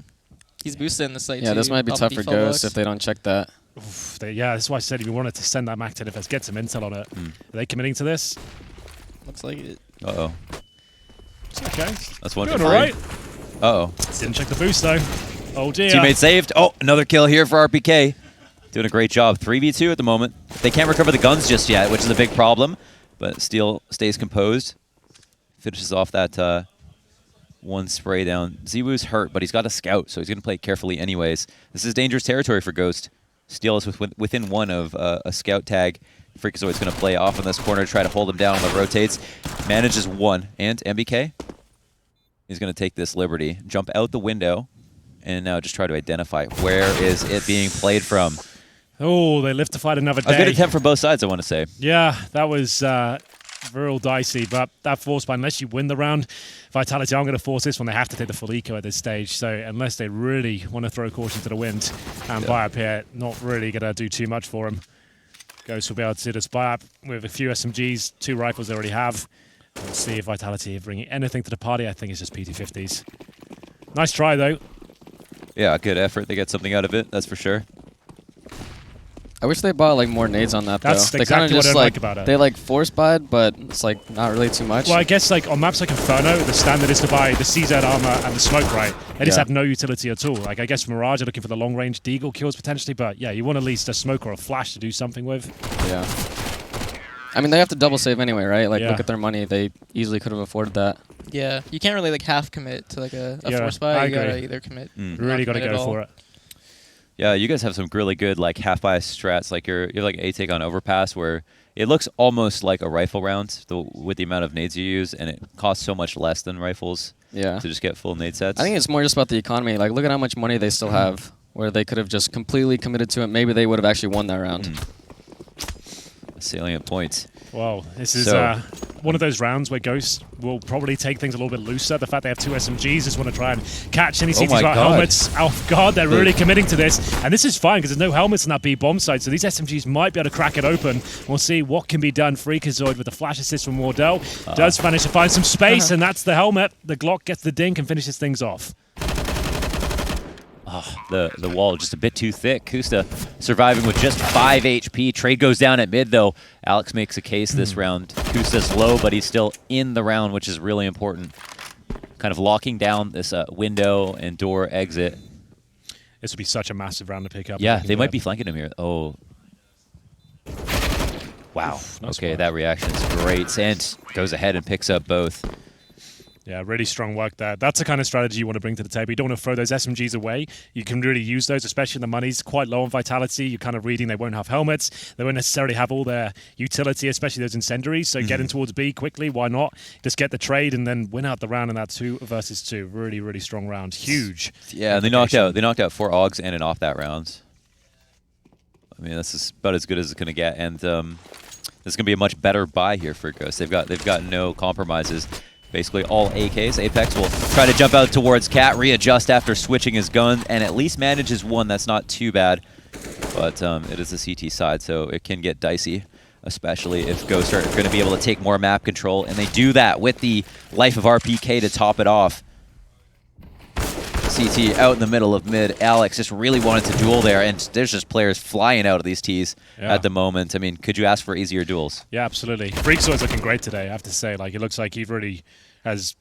He's boosted in the site too. Yeah, this might be tough for Ghost if they don't check that. Oof, yeah, that's why I said if you wanted to send that Mac 10 if get some intel on it. Are they committing to this? Looks like it. Uh-oh. It's okay. That's one Doing confirmed. all right. Uh-oh. Didn't check the boost though. Oh dear. Teammate saved. Oh, another kill here for RPK. Doing a great job. 3v2 at the moment. They can't recover the guns just yet, which is a big problem. But Steel stays composed. Finishes off that one spray down. Ziwu's hurt, but he's got a scout, so he's going to play carefully anyways. This is dangerous territory for Ghost. Steel is within 1 of a scout tag. Freakazoid's going to play off in this corner, try to hold him down on the rotates. Manages 1. And MBK is going to take this liberty, jump out the window, and now just try to identify where is it being played from. Oh, they live to fight another day. A good attempt for both sides, I want to say. Yeah, that was real dicey, but that force buy, unless you win the round, Vitality aren't going to force this one. They have to take the full eco at this stage, so unless they really want to throw caution to the wind, and buy up here, not really going to do too much for him. Ghost will be able to do this buy up with a few SMGs, 2 rifles they already have. We'll see if Vitality are bringing anything to the party. I think it's just P250s. Nice try, though. Yeah, good effort. They get something out of it, that's for sure. I wish they bought like more nades on that though. That's They exactly kinda what I just don't like about it. They like force buyed, but it's like not really too much. Well, I guess like on maps like Inferno, the standard is to buy the CZ armor and the smoke, right? They just have no utility at all. Like I guess Mirage are looking for the long range deagle kills potentially, but yeah, you want at least a smoke or a flash to do something with. Yeah. I mean, they have to double save anyway, right? Like look at their money; they easily could have afforded that. Yeah, you can't really like half commit to like a force buy. I You gotta agree. either commit. Really got to go for it. Yeah, you guys have some really good like half bias strats. Like you have like A-Take on overpass where it looks almost like a rifle round with the amount of nades you use, and it costs so much less than rifles. Yeah. To just get full nade sets. I think it's more just about the economy. Like, look at how much money they still have, where they could have just completely committed to it. Maybe they would have actually won that round. Salient points. Wow, this is So- one of those rounds where Ghost will probably take things a little bit looser. The fact they have 2 SMGs, just want to try and catch any CTs my without God. helmets off guard. They're really committing to this. And this is fine because there's no helmets in that B bomb site, so these SMGs might be able to crack it open. We'll see what can be done. Freakazoid with the flash assist from Wardell does manage to find some space, and that's the helmet. The Glock gets the dink and finishes things off. The wall just a bit too thick. Kusta surviving with just 5 HP. Trade goes down at mid, though. Alex makes a case this round. Kusta's low, but he's still in the round, which is really important. Kind of locking down this window and door exit. This would be such a massive round to pick up. Yeah, they might be flanking him here. Oh. Wow. nice Okay, work. that reaction is great. And goes ahead and picks up both. Yeah, really strong work there. That's the kind of strategy you want to bring to the table. You don't want to throw those SMGs away. You can really use those, especially when the money's quite low on Vitality. You're kind of reading they won't have helmets. They won't necessarily have all their utility, especially those incendiaries. So getting towards B quickly, why not? Just get the trade and then win out the round in that 2 versus 2. Really, really strong round. Huge. Yeah, and they knocked out 4 AUGs and an off that round. I mean, this is about as good as it's going to get. And this is going to be a much better buy here for Ghost. They've got no compromises. Basically all AKs. Apex will try to jump out towards Cat, readjust after switching his gun, and at least manages 1. That's not too bad. But it is the CT side, so it can get dicey, especially if Ghost are going to be able to take more map control, and they do that with the Life of RPK to top it off. CT out in the middle of mid. Alex just really wanted to duel there, and there's just players flying out of these tees at the moment. I mean, could you ask for easier duels? Yeah, absolutely. Freakazoid's looking great today, I have to say. Like, it looks like he really has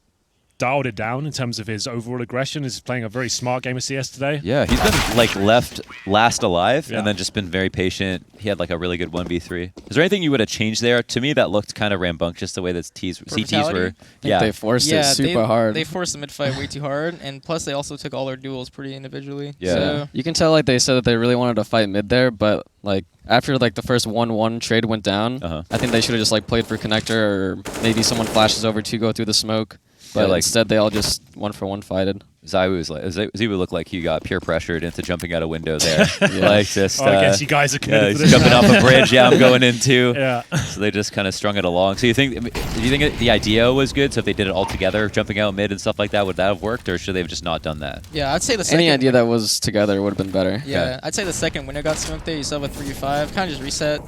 dialed it down in terms of his overall aggression. He's playing a very smart game of CS today. Yeah, he's been like left last alive Yeah. and then just been very patient. He had like a really good 1v3. Is there anything you would have changed there? To me, that looked kind of rambunctious the way that CTs were. I think they forced it super hard. They forced the mid fight way too hard, and plus they also took all their duels pretty individually. Yeah. So You can tell like they said that they really wanted to fight mid there, but like after like the first 1-1 trade went down, I think they should have just like played for connector, or maybe someone flashes over to go through the smoke. But Yeah, like- instead they all just 1-for-1 fighted. Zywoo looked like he got peer pressured into jumping out a window there. Like just, I guess you guys are committed to he's this. jumping off a bridge. Yeah, I'm going in too. Yeah. So they just kind of strung it along. So do you think the idea was good? So if they did it all together, jumping out mid and stuff like that, would that have worked, or should they have just not done that? Yeah, I'd say the second. Any idea that was together would have been better. Yeah, Okay. I'd say the second window got smoked there. You still have a 3v5. Kind of just reset.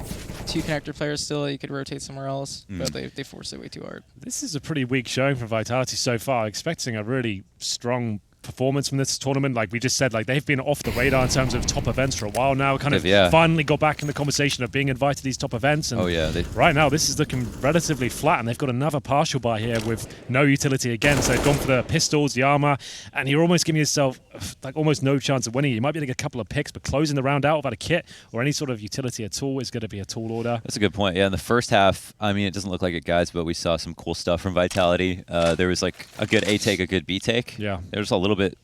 2 connector players still. You could rotate somewhere else, but they forced it way too hard. This is a pretty weak showing from Vitality so far. Expecting a really strong performance from this tournament. Like we just said, like they've been off the radar in terms of top events for a while now. Kind of finally got back in the conversation of being invited to these top events. And right now, this is looking relatively flat, and they've got another partial buy here with no utility again. So they've gone for the pistols, the armor, and you're almost giving yourself like almost no chance of winning. You might be able to get a couple of picks, but closing the round out without a kit or any sort of utility at all is going to be a tall order. That's a good point. Yeah, in the first half, I mean, it doesn't look like it, guys, but we saw some cool stuff from Vitality. There was like a good A take, a good B take. Yeah. There was a little bit.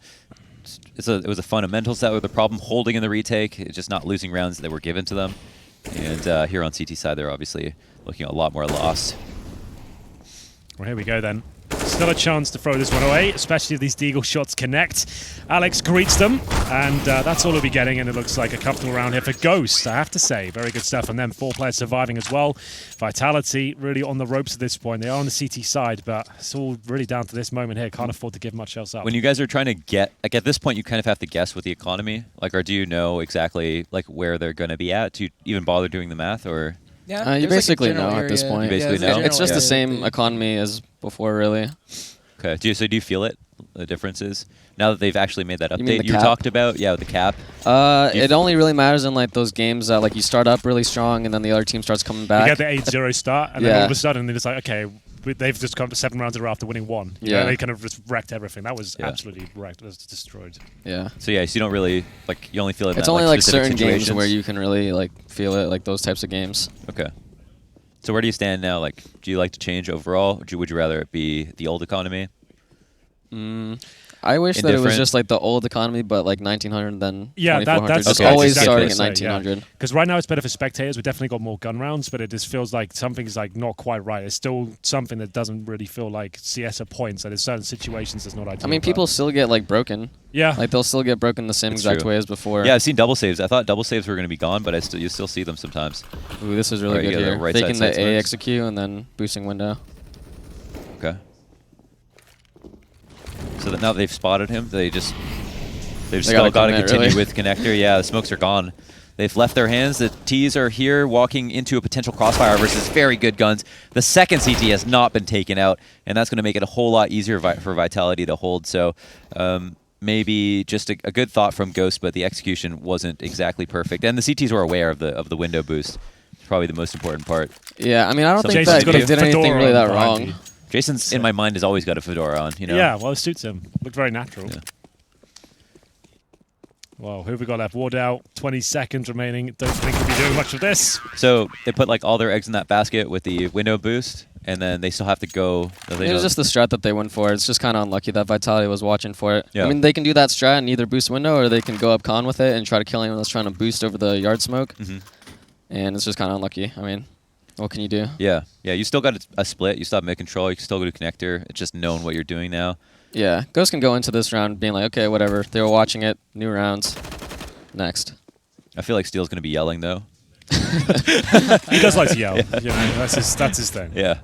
It was the fundamentals that were the problem, holding in the retake, just not losing rounds that were given to them. And here on CT side, they're obviously looking a lot more lost. Well, here we go then. Still a chance to throw this one away, especially if these deagle shots connect. Alex greets them, and that's all he'll be getting, and it looks like a comfortable round here for Ghost, I have to say. Very good stuff from them. 4 players surviving as well. Vitality really on the ropes at this point. They are on the CT side, but it's all really down to this moment here. Can't afford to give much else up. When you guys are trying to get, like at this point, you kind of have to guess with the economy, like, or do you know exactly like where they're going to be at? Do you even bother doing the math, or? Yeah, you basically know at this point. You basically know? It's just the same economy as before, really. Okay. Do you feel it? The differences now that they've actually made that You mean update the you cap? talked about? Yeah, with the cap. It only really matters in like those games that like you start up really strong and then the other team starts coming back. You get the 8-0 start, and then all of a sudden they're just like, okay, they've just come to 7 rounds in a row after winning 1. You know, they kind of just wrecked everything. That was absolutely wrecked. It was destroyed. Yeah. So yeah, so you don't really like. You only feel it. It's only like certain games where you can really like feel it, like those types of games. Okay. So where do you stand now? Like, do you like to change overall? Or would you rather it be the old economy? I wish that it was just like the old economy, but like 1900 then 2400. that's just okay. always Exactly. starting at 1900. Because right now it's better for spectators. We've definitely got more gun rounds, but it just feels like something's like not quite right. It's still something that doesn't really feel like CS at points. Like there's certain situations that's not ideal. I mean, people still get like broken. Yeah. Like they'll still get broken the same exact way as before. Yeah, I've seen double saves. I thought double saves were going to be gone, but you still see them sometimes. Ooh, this is really good here. Faking the A execute and then boosting window. Okay. So that now they've spotted him, they've still got to continue with connector. Yeah, the smokes are gone. They've left their hands. The T's are here walking into a potential crossfire versus very good guns. The second CT has not been taken out, and that's going to make it a whole lot easier for Vitality to hold. So maybe just a good thought from Ghost, but the execution wasn't exactly perfect. And the CTs were aware of the window boost. It's probably the most important part. Yeah, I mean, I don't think Jason's that they did anything really that wrong. Jason's, in my mind, has always got a fedora on, you know? Yeah, well, it suits him. Looked very natural. Yeah. Well, who have we got left? Ward out, 20 seconds remaining. Don't think we'll be doing much of this. So they put like all their eggs in that basket with the window boost, and then they still have to go. It was just the strat that they went for. It's just kind of unlucky that Vitality was watching for it. Yeah. I mean, they can do that strat and either boost window or they can go up con with it and try to kill anyone that's trying to boost over the yard smoke. And it's just kind of unlucky. I mean, what can you do? Yeah, you still got a split. You still have mid control. You can still go to connector. It's just knowing what you're doing now. Yeah, Ghost can go into this round being like, okay, whatever. They were watching it. New rounds. Next. I feel like Steel's going to be yelling, though. He does like to yell. You know, that's his thing. Yeah.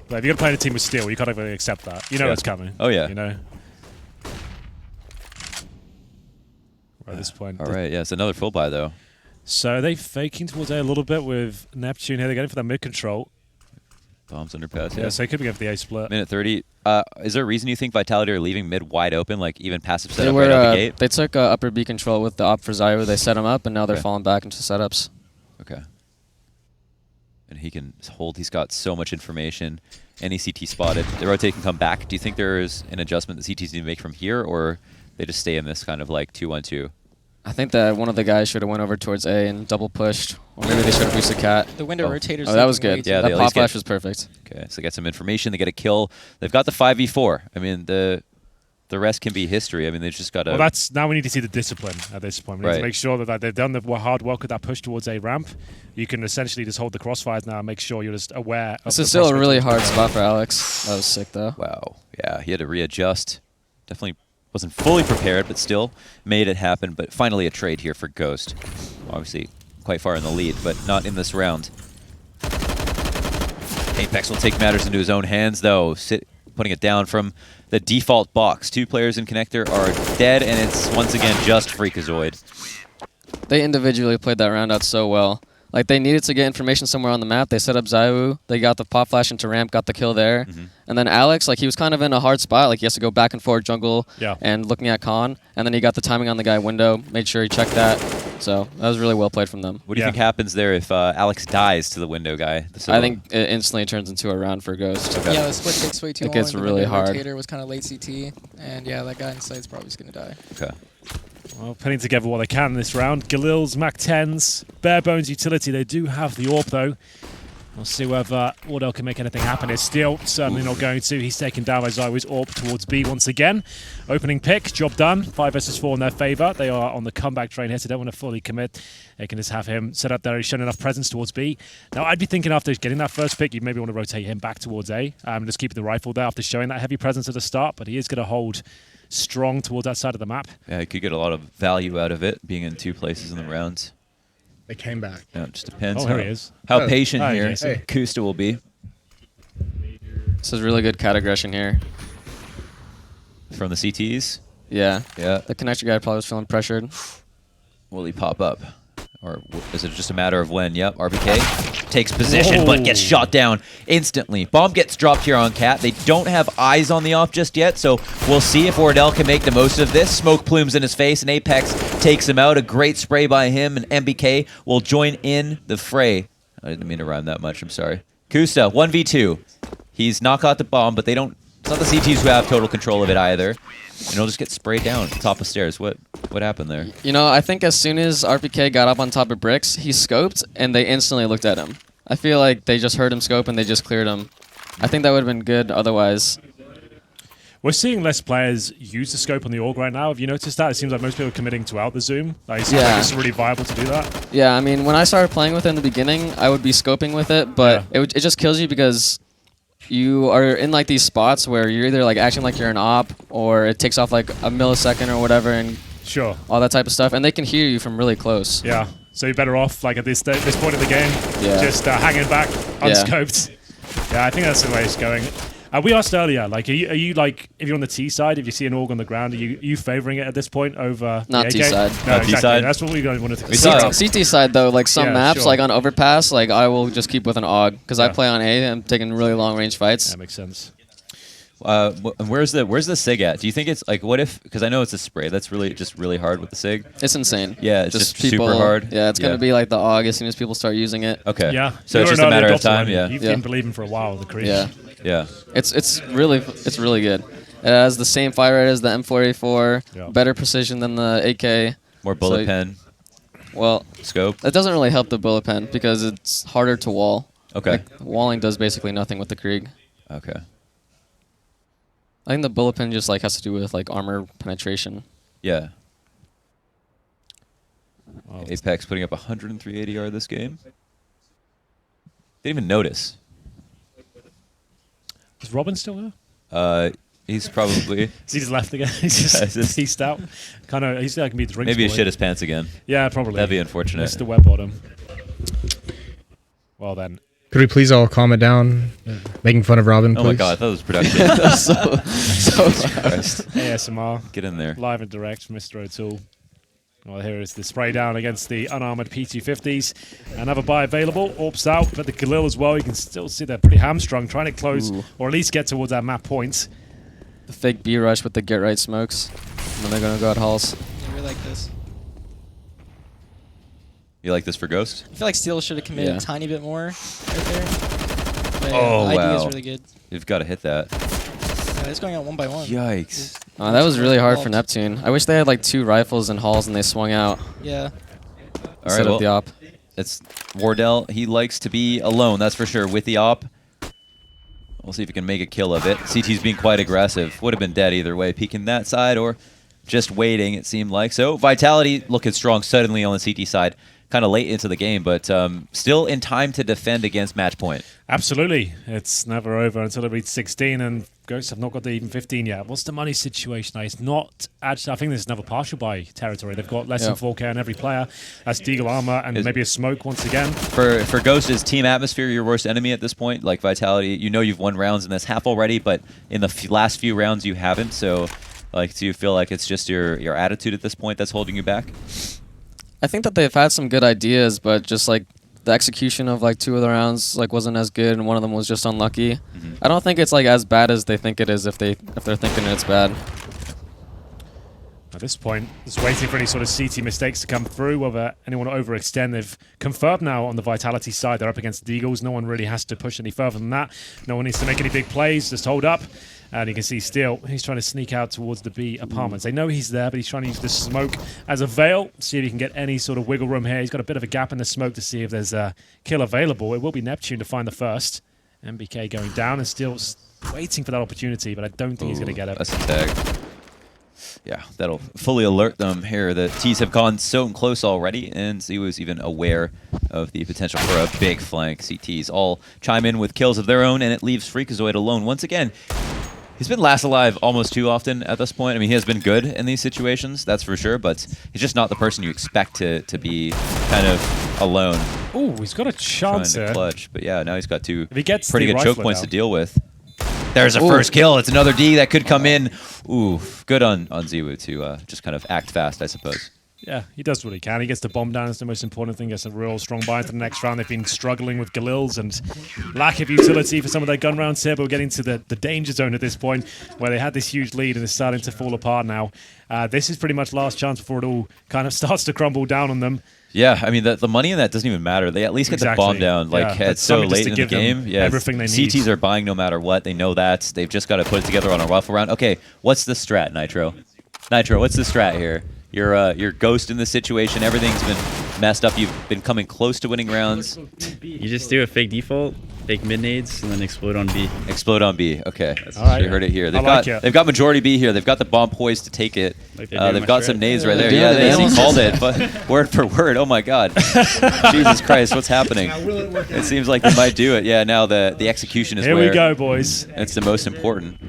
But if you're going to play in a team with Steel, you can't really accept that. You know it's coming. Oh, yeah. You know? Right at this point. All right, yeah, it's another full buy, though. So they faking towards A a little bit with Neptune here. They're going for that mid control. Bombs underpass, Yeah, so he could be going for the A split. Minute 30. Is there a reason you think Vitality are leaving mid wide open, like even passive setup right out the gate? They took upper B control with the op for Zywoo. They set him up, and now they're falling back into setups. Okay. And he can hold. He's got so much information. Any CT spotted. The rotate can come back. Do you think there is an adjustment that CTs need to make from here, or they just stay in this kind of like 2-1-2? I think that one of the guys should have went over towards A and double pushed. Or maybe they should have boosted Cat. The window rotators. Oh, that was good. Yeah, that pop flash was perfect. Okay, so they get some information. They get a kill. They've got the 5v4. I mean, the rest can be history. I mean, they've just got to... Well, now we need to see the discipline at this point. We need to make sure that they've done the hard work with that push towards A ramp. You can essentially just hold the crossfires now and make sure you're just aware of This is still a really hard spot for Alex. That was sick, though. Wow. Yeah, he had to readjust. Definitely wasn't fully prepared, but still made it happen. But finally a trade here for Ghost. Obviously quite far in the lead, but not in this round. Apex will take matters into his own hands, though, putting it down from the default box. 2 players in connector are dead, and it's once again just Freakazoid. They individually played that round out so well. Like, they needed to get information somewhere on the map. They set up Zywoo. They got the pop flash into ramp, got the kill there. And then Alex, like, he was kind of in a hard spot. Like, he has to go back and forth jungle and looking at Khan. And then he got the timing on the guy window, made sure he checked that. So that was really well played from them. What do you think happens there if Alex dies to the window guy? I think it instantly turns into a round for Ghost. Okay. Yeah, the split takes way too long. It gets really hard. Rotator was kind of late CT. And yeah, that guy insight's probably just going to die. Okay. Well, putting together what they can in this round. Galil's, Mac 10s, bare bones utility. They do have the AWP though. We'll see whether Wardell can make anything happen. It's still certainly not going to. He's taken down by Zywoo's AWP towards B once again. Opening pick, job done. 5 versus 4 in their favor. They are on the comeback train here, so they don't want to fully commit. They can just have him set up there. He's shown enough presence towards B. Now, I'd be thinking after getting that first pick, you maybe want to rotate him back towards A. Just keep the rifle there after showing that heavy presence at the start, but he is going to hold strong towards that side of the map. Yeah, he could get a lot of value out of it, being in 2 places in the rounds. They came back. Yeah, it just depends here he is. how patient Hi, here Jason. Kusta will be. This is really good cat aggression here. From the CTs? Yeah. Yeah. The connector guy probably was feeling pressured. Will he pop up? Or is it just a matter of when? Yep, RBK takes position, but gets shot down instantly. Bomb gets dropped here on Cat. They don't have eyes on the off just yet, so we'll see if Wardell can make the most of this. Smoke plumes in his face, and Apex takes him out. A great spray by him, and MBK will join in the fray. I didn't mean to rhyme that much, I'm sorry. Kusta, 1v2. He's not got the bomb, but they don't... It's not the CTs who have total control of it either. And he'll just get sprayed down top of stairs. What happened there? You know, I think as soon as RPK got up on top of bricks, he scoped, and they instantly looked at him. I feel like they just heard him scope, and they just cleared him. I think that would have been good otherwise. We're seeing less players use the scope on the AUG right now. Have you noticed that? It seems like most people are committing to out the zoom. Like, it seems like it's really viable to do that. Yeah, I mean, when I started playing with it in the beginning, I would be scoping with it, but it just kills you because you are in like these spots where you're either like acting like you're an op, or it takes off like a millisecond or whatever, and all that type of stuff, and they can hear you from really close. Yeah, so you're better off like at this point of the game, just hanging back, unscoped. Yeah, I think that's the way it's going. We asked earlier, like, are you like, if you're on the T side, if you see an AUG on the ground, are you favoring it at this point over not the T side? No, T side. That's what we wanted to CT side though, like some maps, like on overpass, like I will just keep with an AUG because I play on A. I'm taking really long range fights. That makes sense. Where's the SIG at? Do you think it's like, what if? Because I know it's a spray. That's really hard with the SIG. It's insane. Yeah, it's just people, super hard. Yeah, it's gonna be like the AUG as soon as people start using it. Okay. Yeah. So it's just a matter of time. Yeah. You've been believing for a while the creation. Yeah. Yeah. It's really good. It has the same fire rate as the M4A4, better precision than the AK. More bullet pen. Well, scope. That doesn't really help the bullet pen because it's harder to wall. Okay. Like, walling does basically nothing with the Krieg. Okay. I think the bullet pen just like has to do with like armor penetration. Yeah. Apex putting up 103 ADR this game. Didn't even notice. Is Robin still there? He's probably... He just left again. He's just peaced out. Kind of. He's like me drinks. Maybe he shit his pants again. Yeah, probably. That'd be unfortunate. Mr. Web bottom. Well then. Could we please all calm it down? Making fun of Robin, please? Oh my god, I thought it was productive. so ASMR. Get in there. Live and direct from Mr. O'Toole. Well, here is the spray down against the unarmored P250s. Another buy available. AWP's out, but the Galil as well. You can still see they're pretty hamstrung, trying to close or at least get towards that map point. The fake B rush with the get right smokes. And then they're going to go at halls. Yeah, we like this. You like this for Ghost? I feel like Steel should have committed a tiny bit more right there. But oh, the wow. idea is really good. You've got to hit that. Yeah, it's going out one by one. Yikes. That was really hard for Neptune. I wish they had like 2 rifles and halls and they swung out. Yeah. All right, well, the op. It's Wardell. He likes to be alone, that's for sure, with the op. We'll see if he can make a kill of it. CT's being quite aggressive. Would have been dead either way, peeking that side or just waiting, it seemed like. So Vitality looking strong suddenly on the CT side. kind of late into the game, but still in time to defend against match point. Absolutely. It's never over until it reaches 16, and Ghosts have not got to even 15 yet. What's the money situation? It's not actually. I think this is another partial buy territory. They've got less than 4K on every player. That's Deagle armor and maybe a smoke once again. For Ghost, is team atmosphere your worst enemy at this point? Like Vitality, you know you've won rounds in this half already, but in the last few rounds you haven't. So, like, do you feel like it's just your attitude at this point that's holding you back? I think that they've had some good ideas, but just like the execution of like 2 of the rounds like wasn't as good, and one of them was just unlucky. I don't think it's like as bad as they think it is if they're thinking it's bad. At this point, just waiting for any sort of CT mistakes to come through, whether anyone will overextend. They've confirmed now on the Vitality side they're up against the Eagles. No one really has to push any further than that. No one needs to make any big plays, just hold up. And you can see Steel, he's trying to sneak out towards the B apartments. They know he's there, but he's trying to use the smoke as a veil, see if he can get any sort of wiggle room here. He's got a bit of a gap in the smoke to see if there's a kill available. It will be Neptune to find the first. MBK going down and Steel's waiting for that opportunity, but I don't think he's going to get it. That's a tag. Yeah, that'll fully alert them here. The T's have gone so close already, and ZywOo's even aware of the potential for a big flank. CTs all chime in with kills of their own, and it leaves Freakazoid alone once again. He's been last alive almost too often at this point. I mean, he has been good in these situations, that's for sure, but he's just not the person you expect to be kind of alone. Oh, he's got a chance trying to here. clutch. But yeah, now he's got 2 If he gets pretty the good choke rifler points down. to deal with. There's a first kill. It's another D that could come in. Ooh, good on ZywOo to just kind of act fast, I suppose. Yeah, he does what he can. He gets the bomb down. It's the most important thing. Gets a real strong buy into the next round. They've been struggling with Galils and lack of utility for some of their gun rounds here, but we're getting to the danger zone at this point where they had this huge lead and it's starting to fall apart now. This is pretty much last chance before it all kind of starts to crumble down on them. Yeah, I mean, the money in that doesn't even matter. They at least get the bomb down. Like, Yeah, it's so something just late to in the give them game. Yeah, everything they need. CTs are buying no matter what. They know that. They've just got to put it together on a rifle round. Okay, what's the strat, Nitro? Nitro, what's the strat here? You're Ghost in this situation. Everything's been messed up. You've been coming close to winning rounds. You just do a fake default, fake mid nades, and then explode on B. Explode on B. Okay, All right. you heard it here. It. They've got majority B here. They've got the bomb poised to take it. Like they're doing They've my got strat. some nades right there. They're Yeah, doing it. he called it, but word for word. Oh my God, Jesus Christ, what's happening? It seems like they might do it. Yeah, now the execution is Here where we go, boys. it's the most important.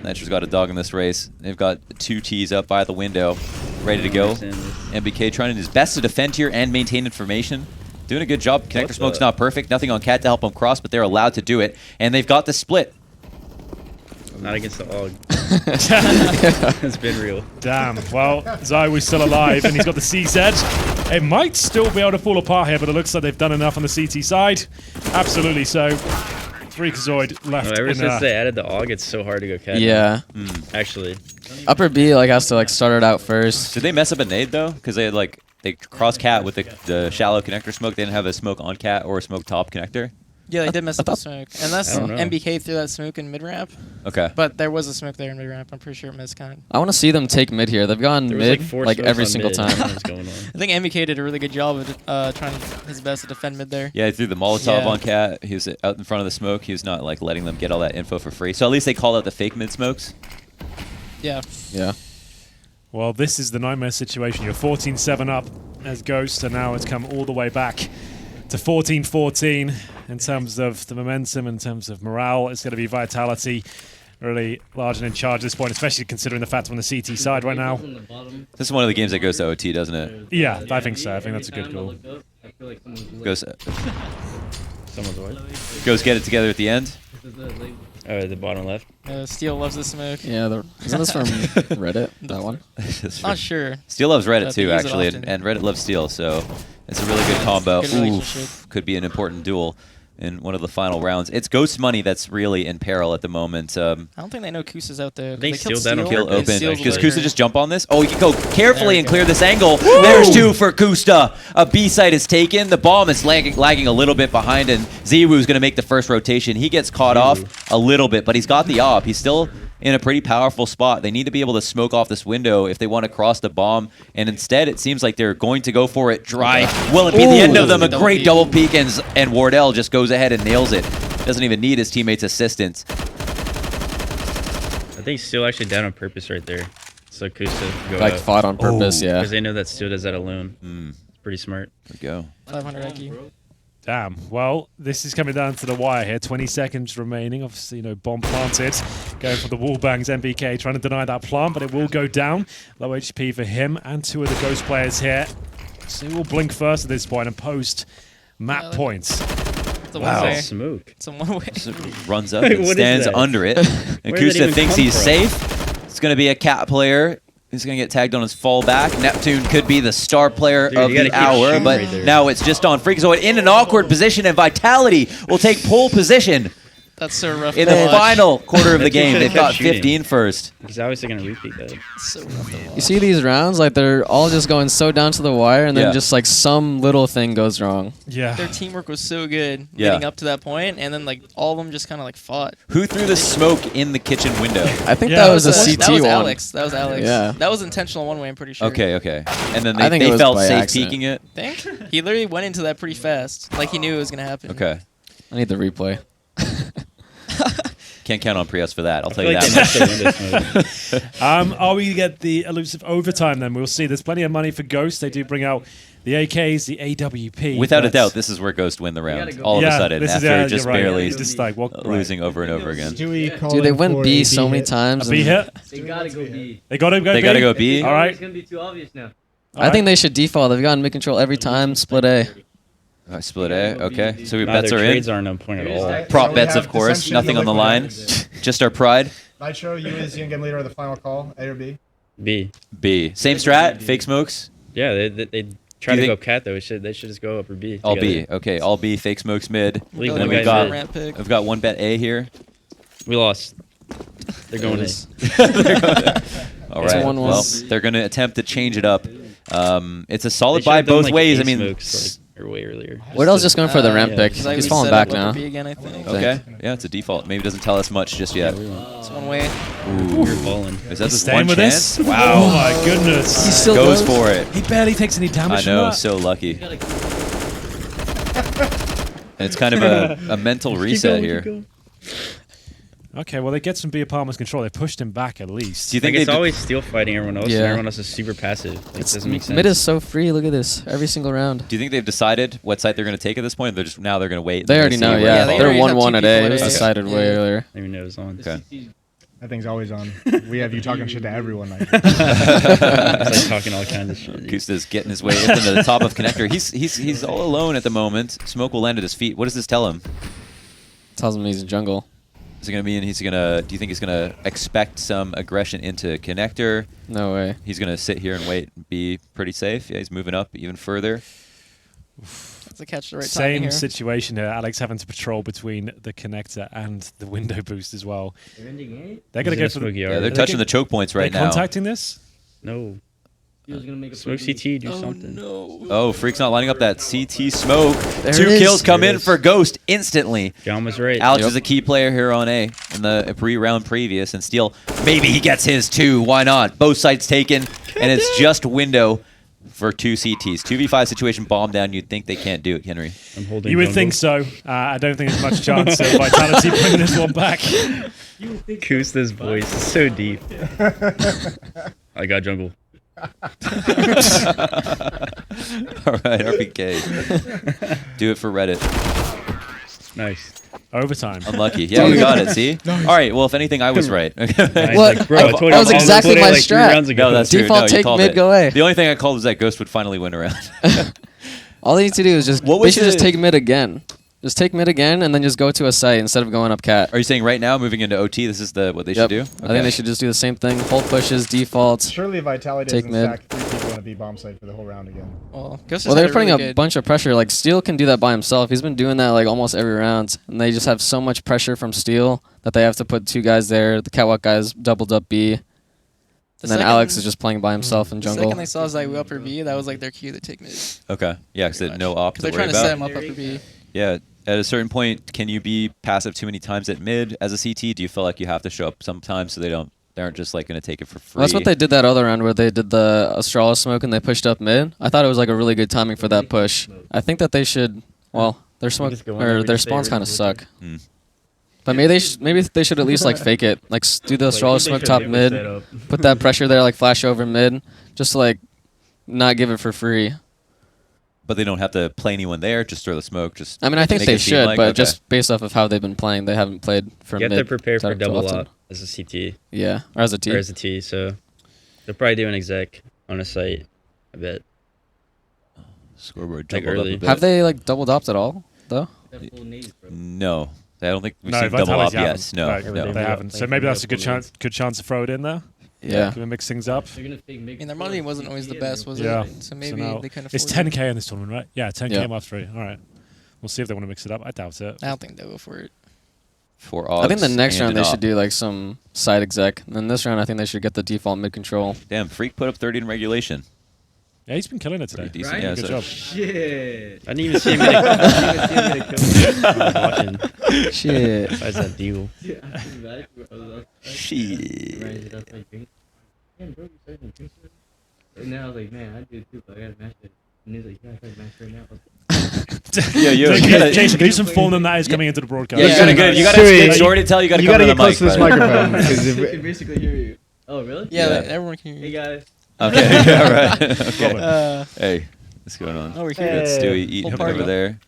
Nitro's got a dog in this race. They've got 2 T's up by the window, ready to go. MBK trying his best to defend here and maintain information. Doing a good job. Connector smoke's not perfect. Nothing on Cat to help him cross, but they're allowed to do it. And they've got the split. Not against the AUG. It's been real. Damn. Well, ZywOo's still alive, and he's got the CZ. It might still be able to fall apart here, but it looks like they've done enough on the CT side. Absolutely so. Freakazoid left. No, ever in, since they added the AUG, it's so hard to go cat. Yeah. Actually. Upper B like has to like start it out first. Did they mess up a nade, though? Because they had, like, they crossed Cat with the shallow connector smoke. They didn't have a smoke on Cat or a smoke top connector. Yeah, they did mess up the smoke. Unless I don't know. MBK threw that smoke in mid-ramp. Okay. But there was a smoke there in mid-ramp. I'm pretty sure it missed kind. I want to see them take mid here. They've gone There was mid like 4 like smokes every on single mid. time. What's going on? I think MBK did a really good job of trying his best to defend mid there. Yeah, he threw the Molotov Yeah. on Cat. He was out in front of the smoke. He was not, like, letting them get all that info for free. So at least they called out the fake mid smokes. Yeah. Yeah. Well, this is the nightmare situation. You're 14-7 up as Ghost, and now it's come all the way back to 14-14 in terms of the momentum, in terms of morale. It's going to be Vitality really large and in charge at this point, especially considering the fact we're on the CT side right now. This is one of the games that goes to OT, doesn't it? Yeah, I think so. I think that's a good call. Goes Someone's what? Goes get it together at the end. Oh, the bottom left. Steel loves the smoke. Yeah. Isn't this from Reddit? That one? Not sure. Steel loves Reddit They too, use it actually, often. and Reddit loves Steel, so it's a really good combo. Good relationship. Oof, could be an important duel in one of the final rounds. It's Ghost money that's really in peril at the moment. I don't think they know Kusa's out there. They killed sealed that on Kill purpose. open. Steel's Does later. Kusa just jump on this? Oh, he can go carefully There we and go. clear this angle. There's 2 for Kusta. A B site is taken. The bomb is lagging a little bit behind, and ZywOo's going to make the first rotation. He gets caught off a little bit, but he's got the op. He's still in a pretty powerful spot. They need to be able to smoke off this window if they want to cross the bomb, and instead it seems like they're going to go for it dry. Will it be the end of them? A Double great peek. double peek, and Wardell just goes ahead and nails it. Doesn't even need his teammates' assistance. I think Steel actually down on purpose right there. So Kusa go Like out. fought on purpose. Yeah. Because they know that Steel does that alone. Pretty smart. There we go. 500 IQ. Damn. Well, this is coming down to the wire here. 20 seconds remaining. Obviously, bomb planted. Going for the wall bangs. MBK trying to deny that plant, but it will go down. Low HP for him and 2 of the Ghost players here. So we'll blink first at this point and post map points. It's a Wow. one-way. Smoke. It's a one-way. So runs up Wait, and what is stands that? under it. And Where did that Kusta even thinks come he's from? safe. It's going to be a cat player. He's going to get tagged on his fallback. Neptune could be the star player Dude, of you gotta the keep hour, shooting but right there. now it's just on Freakazoid in an awkward position, and Vitality will take pole position That's so rough in to the watch. final quarter of the That team game. should've They've got kept shooting. 15 first. He's obviously going to repeat that. It's so rough to watch. You see these rounds, like they're all just going so down to the wire, and then Yeah. just like some little thing goes wrong. Yeah. Their teamwork was so good Yeah. getting up to that point, and then like all of them just kind of like fought. Who threw the smoke in the kitchen window? I think Yeah, that was a that was- CT that was one. Alex. That was Alex. Yeah. That was intentional one way, I'm pretty sure. Okay, okay. And then I think it they was felt by safe accident. peeking it? Think? He literally went into that pretty fast. Like he knew it was going to happen. Okay. I need the replay. Can't count on Prius for that, I'll I tell feel you like that. they missed the window smoke. Are we to get the elusive overtime then? We'll see. There's plenty of money for Ghost. They do bring out the AKs, the AWP. Without a but- doubt, this is where Ghost win the round. All of yeah, a sudden, this is- after yeah, just you're right. barely It's just like, what, losing over and over again. Stewie Dude, they went B so many times. A B and hit? They gotta go B. They got to go They B? gotta go B. All right. It's gonna be too obvious now. I think they should default. They've gotten mid-control every time, split A. Split A, okay. So we Nah, bets their are trades in. aren't on point at all. Prop So we bets, have of course. dissension Nothing on the line. Just our pride. Nitro, you as young game leader of the final call, A or B? B. B. Same strat. Fake smokes. Yeah, they try Do to you go think- cat though. They should just go up or B. All together. B. Okay. All B. Fake smokes mid. Leave And one we've guy got mid. ramp pick. I've got one bet A here. We lost. They're going A. All It's right. 1-1. Well, they're going to attempt to change it up. It's a They solid should've buy done, both like, ways. A I mean, smokes, or way earlier. Weirdo's just going for the ramp yeah. pick. It's like He's we falling set back up now. upper B again, I think. okay. Yeah, it's a default. Maybe doesn't tell us much just yet. It's one way. Ooh. You're balling. Is that just Staying one with chance? this? Wow. Oh my goodness. He still Goes for it. He barely takes any I damage know, from that. so lucky. And it's kind of a mental reset here. Okay, well, they get some B apartments control. They pushed him back at least. Do you think Like it's they always steal fighting everyone else, Yeah. and everyone else is super passive. Like, It's doesn't make sense. mid is so free. Look at this. Every single round. Do you think they've decided what site they're going to take at this point? They're just now they're going to wait. They and already see know, where yeah. it Yeah, they falls? They're already have 1-1 two at A. people It was at A. decided way Yeah. earlier. I don't even know it was on. Okay. That thing's always on. We have you talking shit to everyone. Like, It's like talking all kinds of shit. Kusta's getting his way up into the top of connector. He's all alone at the moment. Smoke will land at his feet. What does this tell him? Tells him he's in jungle. Is it going to be? And he's going to. Do you think he's going to expect some aggression into connector? No way. He's going to sit here and wait and be pretty safe. Yeah, he's moving up even further. It's a catch the right time Same here. situation here. Alex having to patrol between the connector and the window boost as well. They're ending A. They're going to go for the... Smoky Yeah, yard. they're they touching get- the choke points right they now. contacting this? No. He was gonna make a Smoke play. CT, do something. No. Oh, Freak's not lining up that CT smoke. There Two it is. kills come There it in is. for Ghost instantly. John was right. Alex Yep. is a key player here on A in the pre-round previous, and Steel, maybe he gets his too. Why not? Both sides taken, and it's just window for two CTs. 2v5 situation, bomb down. You'd think they can't do it, Henry. I'm holding You would jungle. think so. I don't think there's much chance of Vitality bringing this one back. Kusta's voice is so deep. I got jungle. All right, RPK. Do it for Reddit. Nice. Overtime. Unlucky. Yeah, we got it, see? All right, well, if anything, I was right. Nice. What? Like, bro, I told you That was all exactly play my like 3 strat. rounds ago. No, that's true. Default No, you take called mid, it. go A. The only thing I called was that Ghost would finally win around. All they need to do is just What they was should just the- take mid again. Just take mid again and then just go to a site instead of going up cat. Are you saying right now, moving into OT, this is what they should do? I think they should just do the same thing. Hold pushes, defaults. surely Vitality Take doesn't mid. stack 3 people on a B bomb site for the whole round again. Well, Ghost Well, has they're had putting really a good- bunch of pressure. Like Steel can do that by himself. He's been doing that like almost every round, and they just have so much pressure from Steel that they have to put 2 guys there. The catwalk guys doubled up B, and then second- Alex is just playing by himself in The jungle. second they saw Zaiwu upper B, that was like their cue to take mid. Okay. Yeah, because they had no op Because to they're worry trying to set him about. up upper B. Yeah. At a certain point, can you be passive too many times at mid as a CT? Do you feel like you have to show up sometimes so they aren't just like going to take it for free? Well, that's what they did that other round where they did the Astralis smoke and they pushed up mid. I thought it was like a really good timing for that push. I think that they should. Well, their smoke just go in or every their day, spawns kind of every suck. Hmm. But maybe they should at least like fake it, like do the Astralis smoke top mid, put that pressure there, like flash over mid, just to like not give it for free. But they don't have to play anyone there. Just throw the smoke. Just. I mean, I think make they it seem should, like- but okay. just based off of how they've been playing, they haven't played from You have mid. to prepare for too double often. op as a CT Yeah, or as a T. or as a T. So they're probably doing exec on a site. I bet. Scoreboard Like doubled up early. a bit. Have they like doubled opt at all though? No, I don't think we've No, seen double op Vitality's yet. No, haven't. no. They haven't. So maybe that's a good chance to throw it in there. Yeah. Can we mix things up? I mean, their money wasn't always the best, was Yeah. it? So maybe now they couldn't afford it's it. 10k in this tournament, right? Yeah, 10k Yeah. last 3. All right. We'll see if they want to mix it up. I doubt it. I don't think they'll go for it. For I think the Augs next and round they an should op. do like some side exec, and then this round I think they should get the default mid control. Damn, Freak put up 30 in regulation. Yeah, he's been killing it today. Pretty decent. Right? Yeah, Good so job. Shit. I didn't even see him get a watching. Shit. Besides that deal. Shit. And then I was like, man, I do too, but I gotta match it. And he's like, yeah, I gotta match right now. Yeah, you Jason, gotta, Jason, can you just inform them that is coming into the broadcast? yeah, you gotta Yeah. good. You gotta Stewie, get Jordan tell you gotta You come gotta to the get close to this mic. microphone. 'cause I if can basically hear you. Oh, really? Yeah, Yeah. everyone can hear Hey, you. guys. Okay, all right. Okay. Uh, Hey, what's going on? oh, we're Good, here. Stewie, eat Full him party. over there.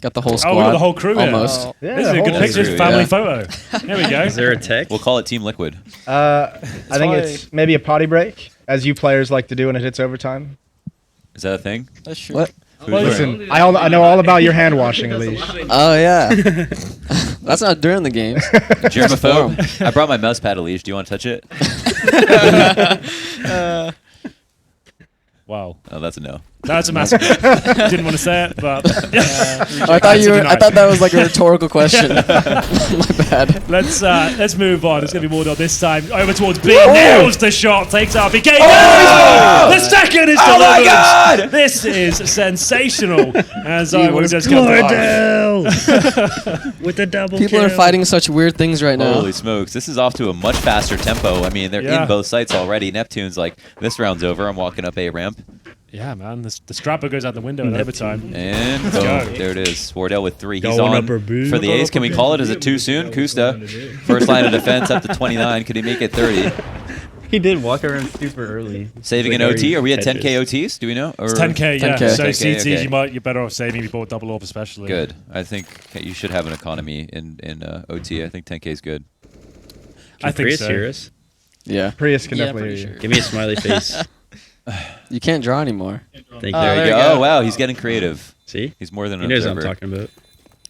Got the whole Oh, squad. we got the whole crew here. Almost. Oh. Yeah, This is a the good whole- picture. crew, Family yeah. photo. There we go. Is there a tech? We'll call it Team Liquid. I think why- it's maybe a potty break, as you players like to do when it hits overtime. Is that a thing? That's true. What? Who's Listen, I know all about your hand washing, Elish. Oh yeah. That's not during the games. Germaphobe. I brought my mouse pad, Elish. Do you want to touch it? Wow. Oh, that's a no. That's a massive. Didn't want to say it, but I thought you were. I thought that was like a rhetorical question. My bad. let's move on. It's going to be more on this time. Over towards B. Nails the shot. Takes out BK. The second is Oh my delivered. God! This is sensational. As He I would was just come With the double People are fighting such weird things right now. Holy smokes. This is off to a much faster tempo. I mean, they're Yeah. in both sites already. Neptune's like, this round's over. I'm walking up A ramp. Yeah, man. The strapper goes out the window in overtime. And Let's boom, go. there it is. Wardell with 3. He's Going on upper B. for the A's. Can we call it? Is it too soon? Kusta, first line of defense up to 29. Could he make it 30? He did walk around super early. Saving Like an OT? Are we at Tetris. 10k OTs? Do we know? Or It's 10k, yeah. 10K. So 10K, CTs, okay. you're better off saving before double off, especially. Good. I think you should have an economy in OT. I think 10k is good. I think Prius so. hear us? Yeah. Prius can Yeah, definitely pretty hear you. sure. Give me a smiley face. You can't draw anymore. Thank you. There there you you go. go. Oh, wow. He's getting creative. See? He's more than He an knows what I'm observer. talking about.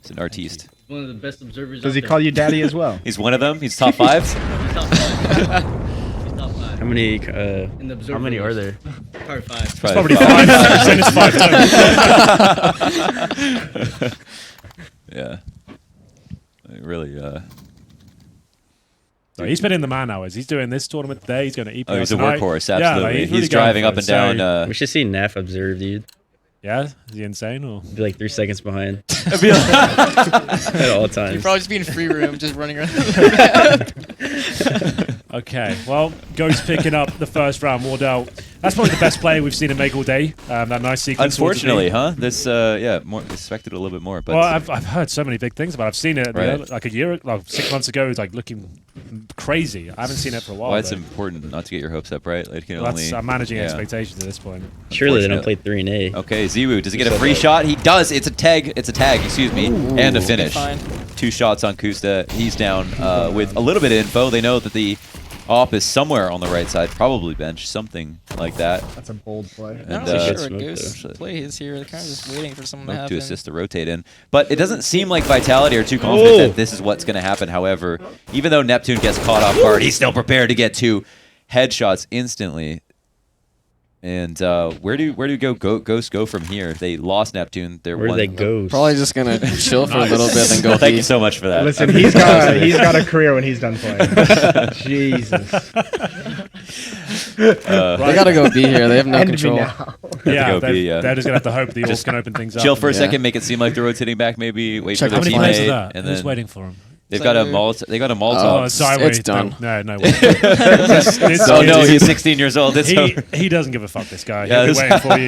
He's an artiste. One of the best observers. Does out he there. call you daddy as well? He's one of them. He's top 5. He's top 5. He's top 5. How many? In the How many are observers. there? Probably 5. Probably 5. Then it's 5 total. Yeah. Really, So he's been in the man hours. He's doing this tournament today. He's going to EPL oh, he's a tonight. workhorse, Yeah, like, absolutely. really He's going driving for up it. and down. So, We should see Naf observe, dude. yeah, is he insane or? Be like 3 seconds behind It'd be like- at all You'd times. probably just be in free room, just running around. Okay, well, Ghost picking up the first round. Wardell, that's probably the best play we've seen him make all day. That nice sequence. towards the Unfortunately, lead. huh? This, yeah, more expected a little bit more, but Well, I've heard so many big things about it. I've seen it Right. like a year, like 6 months ago. It was like looking crazy. I haven't seen it for a while. why it's though. important not to get your hopes up, right? Like, you can That's, only. I'm managing yeah. expectations at this point. Surely they don't play Unfortunately. 3 and A. Okay, Ziwu, does he get a So free bad. shot? He does. It's a tag. It's a tag. Excuse me, and a finish. Fine. 2 shots on Kusta. He's down with a little bit of info. They know that the op is somewhere on the right side, probably bench, something like that. That's a bold play. I'm And, not uh, sure Smoke, what Ghost though. play is here. They're kind of just waiting for something to Smoke happen. to assist the rotate in. But it doesn't seem like Vitality are too confident Oh. that this is what's going to happen. However, even though Neptune gets caught off guard, he's still prepared to get 2 headshots instantly. And where do Ghost go from here? If they lost Neptune, they're Where do one. they go? Probably just gonna chill for a little bit and go. Well, thank B. you so much for that. Listen, he's got a career when he's done playing. Jesus. They gotta go B here. They have no End me control. now. Yeah, go they're, B, yeah. they're just gonna have to hope the Just Orcs can open things up. Chill for a Yeah. second, make it seem like they're rotating back. Maybe wait Check for How the many players are teammate, there? and Who's then waiting for him? they've got a Cyber. They got a Molotov. Oh, it's Cyway. done. No. Oh no, he's 16 years old. This He doesn't give a fuck. This guy. Yeah, He'll be this- waiting for you.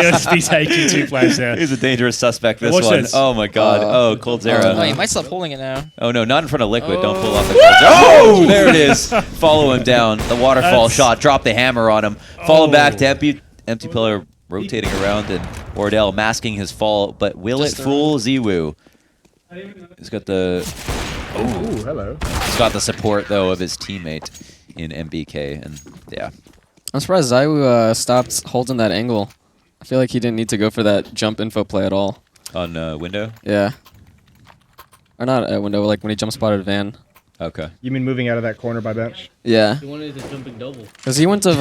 He'll just be taking 2 players here. He's a dangerous suspect. This Watch one. this. Oh my god. Oh, Cold Oh, he Zera. might stop holding it now. Oh no, not in front of Liquid. Don't pull off the Oh. Cold Zera. Oh, there it is. Follow him down. The waterfall That's- shot. Drop the hammer on him. Fall him back to Oh. empty pillar rotating around and Wardell masking his fall, but will it fool ZywOo? He's got the hello. he's got the support though of his teammate in MBK, and yeah. I'm surprised ZywOo stopped holding that angle. I feel like he didn't need to go for that jump info play at all. On window? Yeah. Or not at window, like when he jump spotted Van. Okay. You mean moving out of that corner by bench? Yeah. He wanted the jumping double. Because he wouldn't have.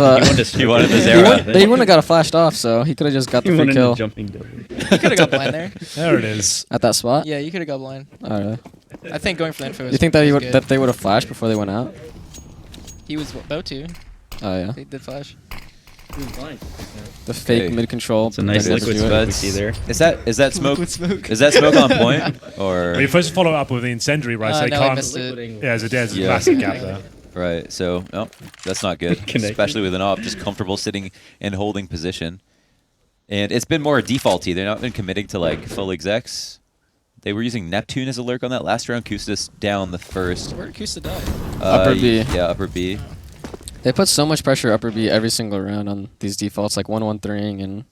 He wanted the Zera. He wouldn't have got a flashed off, so he could have just got the He free wanted kill the jumping double. You could have got blind there. There it is. at that spot. Yeah, you could have got blind. Oh, really? I think going for the info is You think that is he would good. that they would have flashed before they went out? He was about to. Oh yeah. They did flash. He was blind. The fake Okay. mid control. It's a nice they never liquid do it. smoke we see there. Is that smoke? Liquid smoke. Is that smoke on point or Well, you're supposed to follow up with the incendiary, right? So they no, I can't. missed it. Yeah, there's a Yeah. massive gap there. right? So no, that's not good, Connected. especially with an op just comfortable sitting and holding position. And it's been more defaulty. They've not been committing to like full execs. They were using Neptune as a lurk on that last round. Kustis down the first. Where did Kusa die? Upper B. Yeah, upper B. They put so much pressure upper B every single round on these defaults, like 1-1-3ing and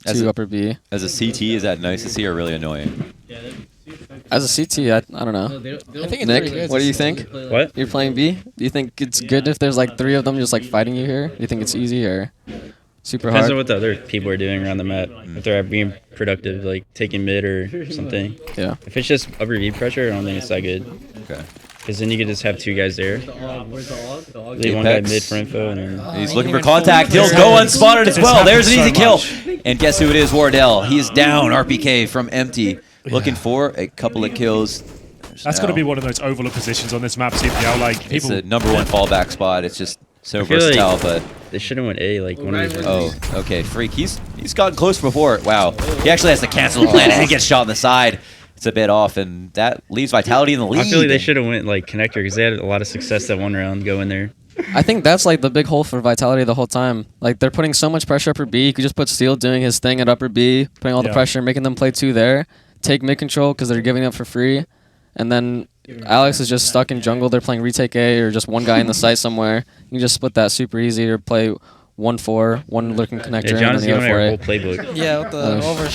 As 2 a- upper B. As a CT, is that nice to see or really annoying? Yeah, that's As a CT, I don't no, know. they don't I think it's Nick, pretty good. what do you think? they play like- What? You're playing B? Do you think it's good if there's like 3 of them just like fighting you here? Do you think it's easy or super Depends on hard? what the other people are doing around the map. If they're being productive, like taking mid or something. Yeah. If it's just upper V pressure, I don't think it's that good. Okay. Because then you could just have 2 guys there. The Og, where's the Og? The Og. Leave one guy Apex. mid for info and then He's he looking for went full contact. He'll mid. go unspotted as This well. There's an happens easy so kill. much. And guess who it is? Wardell. He's down. RPK from empty. Looking for a couple of kills. That's got to be one of those overlooked positions on this map, CPL. Like It's people. the #1 fallback spot. It's just so I feel like- versatile, but they should have went A like one of these. oh, okay, Freak. He's gotten close before. Wow, he actually has to cancel the plan and gets shot in the side. It's a bit off, and that leaves Vitality in the lead. I feel like they should have went like connector because they had a lot of success that one round go in there. I think that's like the big hole for Vitality the whole time. Like they're putting so much pressure upper B. You could just put Steel doing his thing at upper B, putting all the Yeah. pressure, making them play 2 there, take mid control because they're giving up for free, and then Alex is just stuck in jungle. They're playing retake A or just one guy in the site somewhere. You can just split that super easy or play 1-4, one lurking connector, Yeah, and John's then the giving other our 4A. whole playbook. Yeah, with the Oh, over.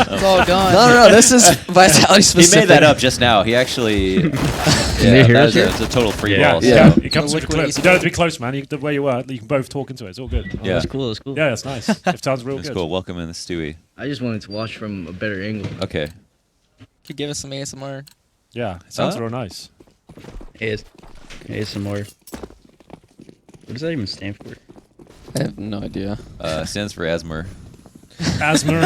It's all gone. No, this is Vitality He specific. made that up just now. He actually. they Yeah, hear that us was here? it's a total free Yeah, ball. so- Yeah. You come super Liquid close. easy You don't have to be close, man. The way you were, you can both talk into it. It's all good. Yeah. That's cool. That's cool. Yeah, that's nice. It sounds real That's good. cool. Welcome in, Stewie. I just wanted to watch from a better angle. Okay. Could give us some ASMR. Yeah, it sounds Huh? real nice. ASMR. What does that even stand for? I have no idea. Stands for Asmer. Asthma.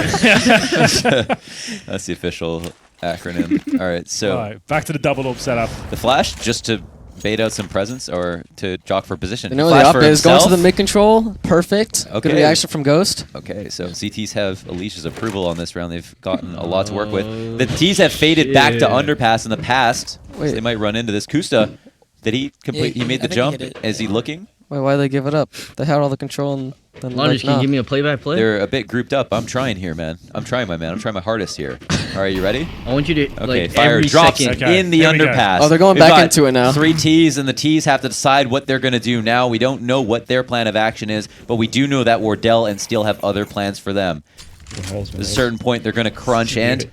That's the official acronym. All right, so All right, back to the double orb setup. the flash just to bait out some presence or to jock for position. You know Flash the up for is going to the himself. mid control. Perfect. Okay. Good reaction from Ghost. Okay, so CTs have Alicia's approval on this round. They've gotten a lot to work with. The T's have faded back to underpass in the past. So Wait. they might run into this. Kusta, did he complete? Yeah, he made I the think he jump. hit it. Is he looking? Why they give it up? They had all the control and then Lonnie, like, can you nah. give me a play-by-play? They're a bit grouped up. I'm trying here, man. I'm trying my hardest here. All right, you ready? I want you to Okay, like fire every drops second. Okay, in the here we go. underpass. Oh, they're going We've back got into it now. 3 T's, and the T's have to decide what they're going to do now. We don't know what their plan of action is, but we do know that Wardell and Steel have other plans for them. At a certain point, they're going to crunch, and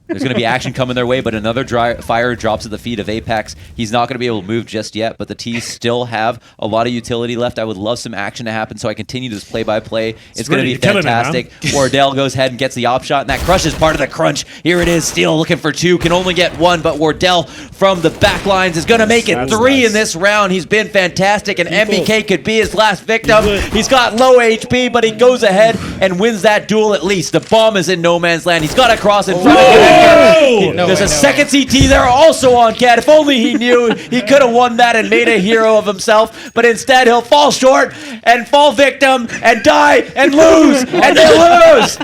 there's going to be action coming their way, but another fire drops at the feet of Apex. He's not going to be able to move just yet, but the T's still have a lot of utility left. I would love some action to happen, so I continue this play-by-play. It's going to really be killing it, man. fantastic. Wardell goes ahead and gets the op shot, and that crushes part of the crunch. Here it is. Steel looking for 2, can only get 1, but Wardell from the back lines is going to make it That's 3 nice. in this round. He's been fantastic, and MBK could be his last victim. He's got low HP, but he goes ahead and wins that duel at least. The bomb is in no man's land. He's got to cross in front of Whoa! No There's way, a no second way. CT there also on Cat. If only he knew, he could have won that and made a hero of himself. But instead, he'll fall short and fall victim and die and lose. And they lose.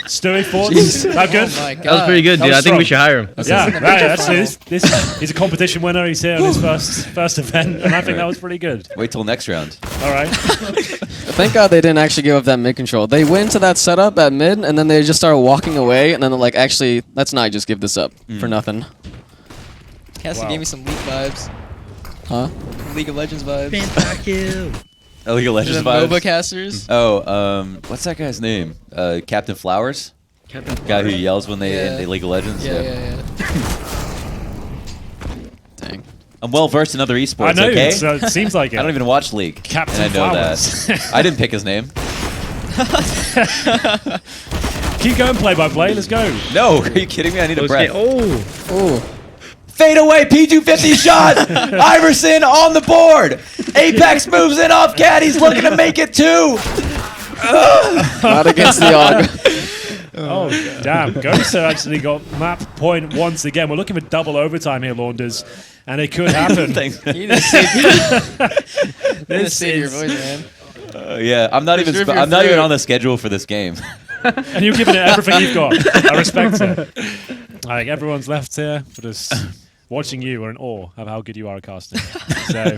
Stewie thoughts? That good? Oh my god. That was pretty good, That dude. was I think we strong. should hire him. Yeah, right. Actually, he's a competition winner. He's here on his first event, and I think that was pretty good. Wait till next round. All right. Thank God they didn't actually give up that mid control. They went to that setup at mid, and then they just started walking away, and then they're like, actually, let's not just give this up for nothing. Cassie Wow. gave me some League vibes. Huh? League of Legends vibes. Pentakill. League of Legends The vibes. MOBA casters. Oh, what's that guy's name? Captain Flowers? Captain Guy who Flowers. yells when they Yeah. in League of Legends? Yeah. Dang. I'm well versed in other esports, I know. okay? It seems like it. I don't even watch League. Captain and I know Flowers. that. I didn't pick his name. Keep going, play by play. Let's go. No, are you kidding me? I need a breath. Oh. Fade away, P250 shot! Iverson on the board! Apex moves in off Caddy's looking to make it too! Not against the AUG. Oh, damn. Ghost actually got map point once again. We're looking for double overtime here, Launders, and it could happen. Thanks. You need to save your voice, man. Yeah, I'm not even. Preserve your I'm not even throat. on the schedule for this game. And you're giving it everything you've got. I respect it. Like, everyone's left here. We're just watching you. We're in awe of how good you are at casting.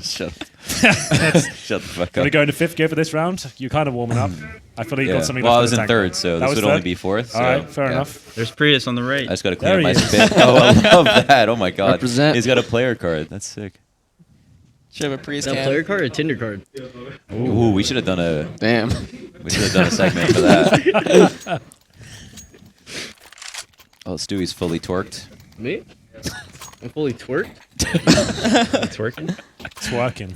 So, Shut the fuck going to up. go into fifth gear for this round. You're kind of warming up. I feel like you got something Well, I left was in in the tank. third, so That this was would only third? be fourth. All So, right, fair yeah. enough. There's Prius on the right. I just got to There clean up my he is. spit. Oh, I love that. Oh my god. Represent. He's got a player card. That's sick. Should have a Prius Is that a cam. player card or a Tinder card? Ooh, we should have done a. Damn. We should have done a segment for that. Oh, Stewie's fully torqued. Me? I'm fully twerked. It's working. Twerking.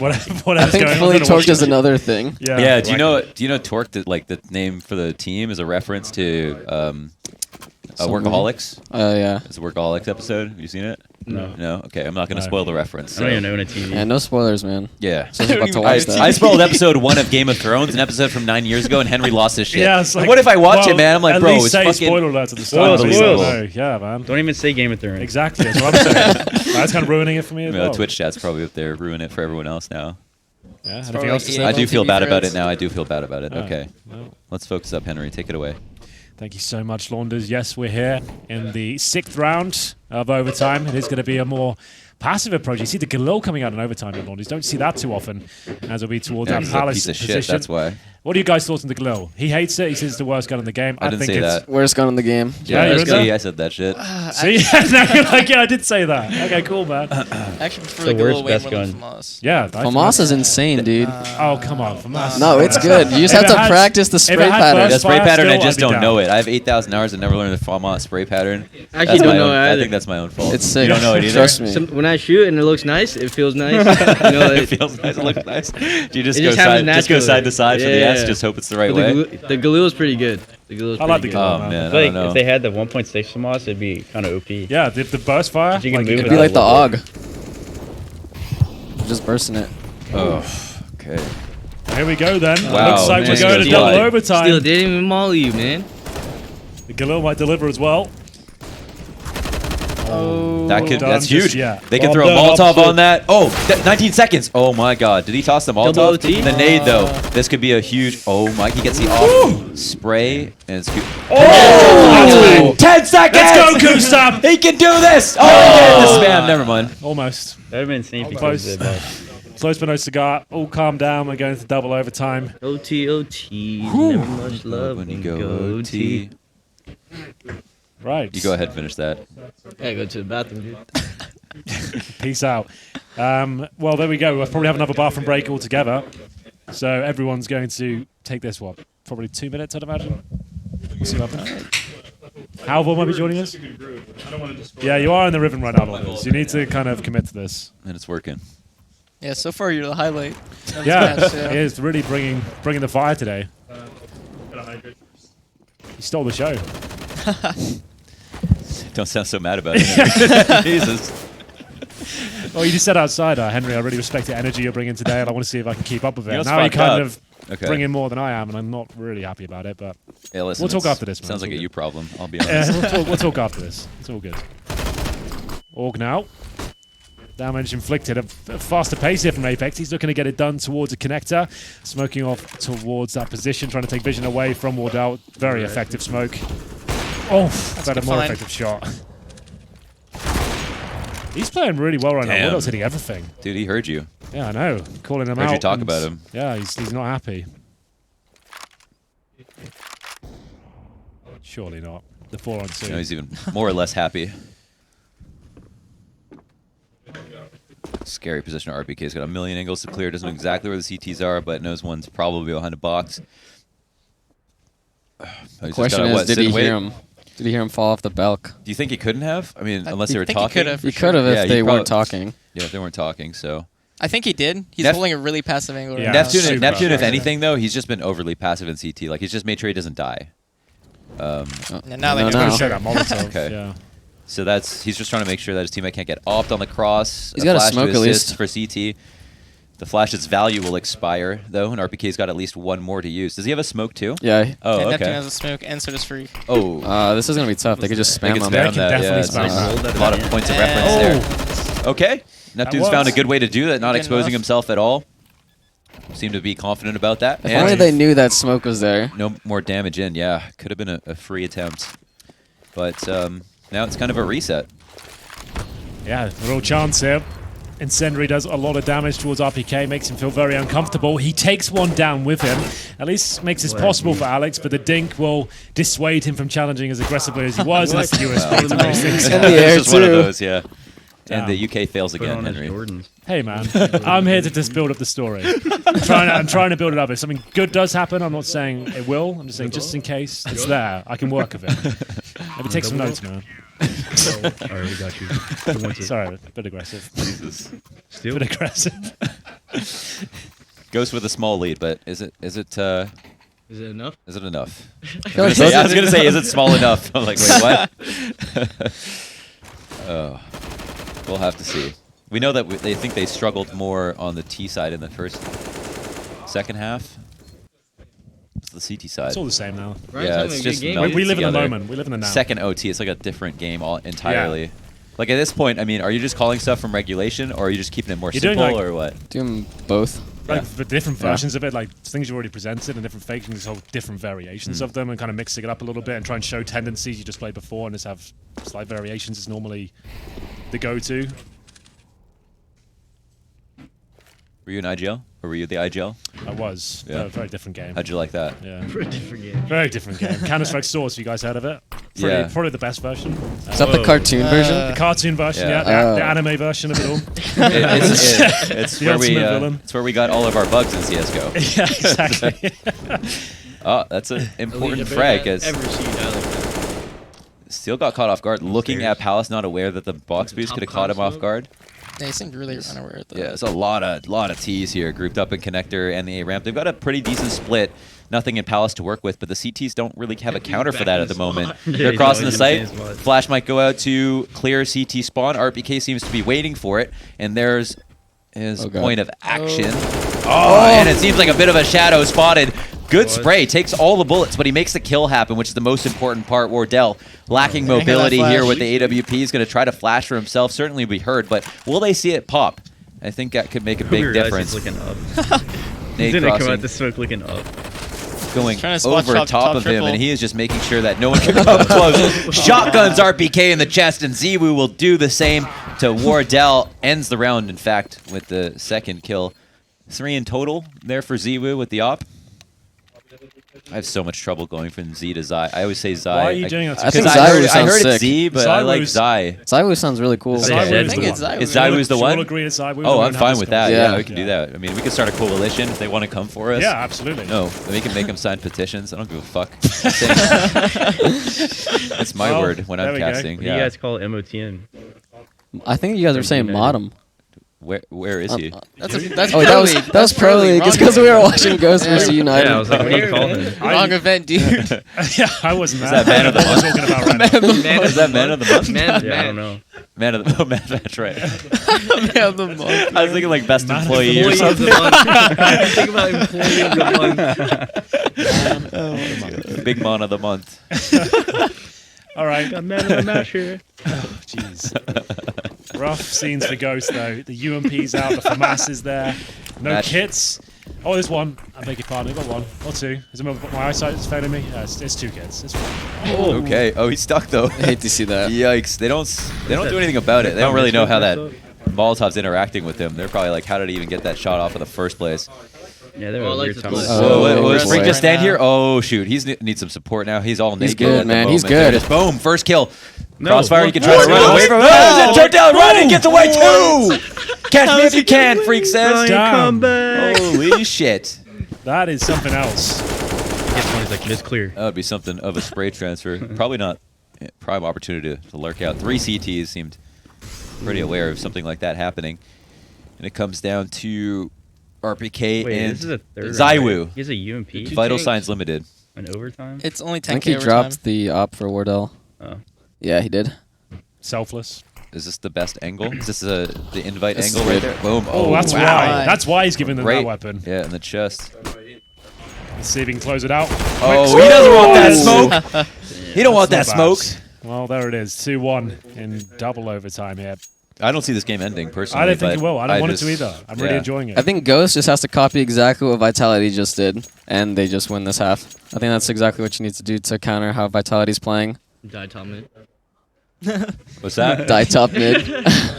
Whatever's I think going on. fully I'm gonna watch torqued is it. another thing. Yeah. Do you know? Torqued? Like the name for the team is a reference to Workaholics. Yeah. It's a Workaholics episode. Have you seen it? No. No. Okay, I'm not going to No. spoil the reference. I don't so- even own a TV. Yeah, no spoilers, man. Yeah. So I was about to even watch know that. I spoiled episode 1 of Game of Thrones, an episode from 9 years ago, and Henry lost his shit. Yeah, it's like, what if I watch well, it, man? I'm like, at bro, least it's say fucking. spoiler alert at the start. Spoils, at least spoils. I know. Yeah, man. Don't even say Game of Thrones. Exactly. That's what I'm saying. That's kind of ruining it for me as You know, well. the Twitch chat's probably up there, ruining it for everyone else now. Yeah, anything probably else like to EA say? I do on feel TV bad about threads. it now. I do feel bad about it. Oh, Okay. well. Let's focus up, Henry. Take it away. Thank you so much, Launders. Yes, we're here in the 6th round of overtime. It is going to be a more passive approach. You see the Galil coming out in overtime in Launders. Don't see that too often, as it'll be towards Yeah, our he's a Palace piece of position. shit. That's why. What are you guys' thoughts on the Galil? He hates it. He says it's the worst gun in the game. I didn't think say it's that. Worst gun in the game. Yeah, you're in see, there? I said that shit. See, now you're like, yeah, I did say that. Okay, cool, man. Actually, prefer The the worst Galil way best more gun. than FAMAS. Yeah, FAMAS is insane, dude. Oh, come on, FAMAS. No, it's good. You just If have it to has- practice the if it spray had pattern. The burst spray fire pattern, I still, just I'd be don't down. know it. I have 8,000 hours and never learned the Falmont spray pattern. I actually That's don't my know own- it I either. think that's my own fault. It's sick. You don't know it either? Trust me. When I shoot and it looks nice, it feels nice. You know, It feels nice. It looks nice. Do you just It go just happens side? Just go naturally. side to side for the Yeah. S. Just hope it's the right but way. the Galil is pretty good. The Galil is I like pretty the good. Galil. Oh man. man, I I feel don't like know. if they had the 1.6 FAMAS, it'd be kind of OP. Yeah, the burst fire. You can move It'd it be out like the a little AUG. Just bursting it. Oh, okay. Here we go then. Wow, Looks like we're man. going to Still- double overtime. Still didn't even molly you, man. The Galil might deliver as well. That could. Done That's just huge. yet. They can Well throw a done, Molotov opposite. on that. Oh, 19 seconds. Oh my God. Did he toss the Double Molotov? OT? The nade though. This could be a huge. Oh my. He gets the off spray and it's. Oh! 10 seconds. Let's go, Kustam! He can do this. Oh, he did the spam. Never mind. Almost. That would have been insane if he Close. did that. Close but no cigar. All calm down. We're going to double overtime. OT, OT. Never much love When you go OT. Right. You go ahead and finish that. I go to the bathroom, dude. Peace out. Well, there we go. We'll probably have another bathroom break altogether. So everyone's going to take this, what, probably 2 minutes, I'd imagine? We'll see what happens. Halvor might be joining us. Yeah, you are in the rhythm right now, Launders. You need to kind of commit to this. And it's working. Yeah, so far you're the highlight. of this Yeah, match, he is really bringing the fire today. He stole the show. Don't sound so mad about it. Jesus. Well, you just said outside, Henry, I really respect the energy you're bringing today, and I want to see if I can keep up with it. You know what's Now you fucked kind up? of Okay. bring in more than I am, and I'm not really happy about it, but Yeah, listen, we'll talk it's- after this, man. Sounds It's like all a good. you problem. I'll be honest. We'll talk after this. It's all good. Org now. Damage inflicted. A faster pace here from Apex. He's looking to get it done towards a connector. Smoking off towards that position, trying to take vision away from Wardell. Very effective smoke. Oh, that's a good more find. effective shot. He's playing really well right now. Damn. Wardell's hitting everything. Dude, he heard you. Yeah, I know. Calling him Heard out. you talk and- about him. Yeah, he's not happy. Surely not. The 4-on-2. You know, he's even more or less happy. Scary position. RBK's got a million angles to clear. Doesn't know exactly where the CTs are, but knows one's probably behind a box. The question is, did he hear him? Did he hear him fall off the balk? Do you think he couldn't have? I mean, unless they were think talking. He could have if they weren't talking. Yeah, if they weren't talking. So. I think he did. He's holding a really passive angle right now. Neptune, if anything, though, he's just been overly passive in CT. Like, he's just made sure he doesn't die. Now they know. show that Molotov. Okay. Yeah. So he's just trying to make sure that his teammate can't get offed on the cross. He's got a smoke at least for CT. The flash's value will expire, though, and RPK's got at least one more to use. Does he have a smoke, too? Yeah. Oh, And okay. Neptune has a smoke, and so does Freak. Oh. This is going to be tough. They could just They spam could him. spam that. definitely Yeah, it's spam nice. that. A lot of points of reference there. Okay. Neptune's found a good way to do that, not Good exposing enough. himself at all. Seemed to be confident about that. If only they knew that smoke was there. No more damage in, yeah. Could have been a free attempt. But now it's kind of a reset. Yeah, a real chance here. Incendiary does a lot of damage towards RPK, makes him feel very uncomfortable. He takes one down with him. At least makes this possible for Alex, but the dink will dissuade him from challenging as aggressively as he was. And that's the USP to most things. In the air, It's just one of too. those, yeah. Damn. And the UK fails Put again, on his Henry. Jordans. Hey man, I'm here to just build up the story. I'm trying to build it up. If something good does happen, I'm not saying it will. I'm just saying just in case it's there, I can work with it. Maybe take some notes, man. Alright, we got you. Who wants it? Sorry, a bit aggressive. Jesus. Steal? Bit aggressive. Ghost with a small lead, but is it Is it enough? Is it enough? feel like I was gonna say, is it small enough? I'm like, wait, what? Oh, we'll have to see. We know that they think they struggled more on the T side in the second half. It's the CT side. It's all the same now. Ryan's Yeah, having it's a good just game. melted We live in the together. moment. We live in the now. Second OT, it's like a different game entirely. Like at this point, I mean, are you just calling stuff from regulation, or are you just keeping it more You're doing, simple, like- or what? Doing both. Like Yeah. the different Yeah. versions of it, like things you've already presented and different fakes, and just whole different variations of them, and kind of mixing it up a little bit and try and show tendencies you just played before and just have slight variations is normally the go-to. Were you in IGL, or were you the IGL? I was. Yeah. A very different game. How'd you like that? Yeah. For a different game. Very different game. Counter-Strike Source, you guys heard of it? Yeah. Probably the best version. Is that the cartoon version? The cartoon version, Yeah. yeah. The anime version of it all. It's The where we ultimate villain. it's where we got all of our bugs in CS:GO. Yeah, exactly. Oh, that's an important Elite frag. I've As ever seen. I like that. Steel got caught off guard, looking at Palace, not aware that the box boost could have caught him off guard. They seemed really unaware of that. Yeah, there's a lot of T's here grouped up in connector and the A ramp. They've got a pretty decent split. Nothing in Palace to work with, but the CTs don't really have a counter for that at the moment. Yeah, They're he's crossing the always in site. the same spot. Flash might go out to clear CT spawn. RPK seems to be waiting for it, and there's his Oh, God. point of action. Oh, and it seems like a bit of a shadow spotted. Good spray, takes all the bullets, but he makes the kill happen, which is the most important part. Wardell lacking Look at that mobility here flash. with the AWP. He's going to try to flash for himself. Certainly be heard, but will they see it pop? I think that could make a big difference. He's looking up. Nade He's gonna come crossing, out the smoke looking up. going Trying to spot over top- top top of him, triple. and he is just making sure that no one can come up close. Shotguns RPK in the chest, and Ziwu will do the same to Wardell. Ends the round, in fact, with the second kill. 3 in total there for Ziwu with the op. I have so much trouble going from Z to Zai. I always say Zai. Why are you doing that to I think Because Zai I sounds heard it's sick. Z, but I like Zaiwu's- Zai. Zaiwu sounds really cool. Zaiwu I is think the it's one. Zaiwu. Is Zaiwu's the Should we all one? agree it's Zaiwu? Oh, We I'm don't fine have with this that. Yeah. Yeah, we can do that. I mean, we could start a coalition if they want to come for us. Yeah, absolutely. No, we can make them sign petitions. I don't give a fuck. That's my Well, word when there I'm we go. casting. What do you guys call MOTN? I think you guys are saying mod him. Where is he? That's Oh, that was Pro League. It's because we were watching Ghost vs. United. Yeah, I was like, what do you call him? Wrong event, dude. Yeah, I wasn't Is that man of the I was month? talking about right now. Man Is that man of the month? Man of the Yeah, I don't match. know. Man of the oh, man, that's right. Man of the month. I was thinking like best Man of employee the or Employee of something. the month. Think about employee of the month. Big man of the month. All right. Got man of the match here. Jeez. Rough scenes for Ghost, though. The UMP's out, the FAMAS is there. No Match. kits. Oh, there's one. I beg your pardon. We've got one. Or two. Is it my eyesight is failing me? It's 2 kids. It's fine. Okay. Oh, he's stuck though. I hate to see that. Yikes. They don't do anything about it. They don't really know how that Molotov's interacting with him. They're probably like, how did he even get that shot off in the first place? Yeah, they were Oh, I a like weird this time. play. Oh, Was Freak boy. just stand here? Oh shoot, he's needs some support now. He's all naked. good, at the man. He's moment. There it good. is. Boom, first kill. Crossfire, you can try to run away from it. Oh, turn down, Ryan gets away too! Catch me if you can, Freak says. Come back. Holy shit. That is something else. Gets one, he's like, miss clear. That would be something of a spray transfer. Probably not prime opportunity to lurk out. 3 CTs seemed pretty aware of something like that happening. And it comes down to RPK Wait, and this is a third Zywu. round, right? He has a UMP. Vital Signs Limited. An overtime? It's only I 10k think he over dropped time. the op for Wardell. Oh. Yeah, he did. Selfless. Is this the best angle? Is this the invite This is angle right good. there? Boom. Oh, that's wow. why. That's why he's giving them Right. that weapon. Yeah, in the chest. Let's see if he can close it out. Oh, he doesn't want that smoke. He don't want that That's not smoke. bad. Well, there it is. 2-1 in double overtime here. I don't see this game ending personally. I don't think but it will. I don't want it just- to either. I'm really yeah. enjoying it. I think Ghost just has to copy exactly what Vitality just did, and they just win this half. I think that's exactly what you need to do to counter how Vitality's playing. Die top mid. What's that? Die top mid.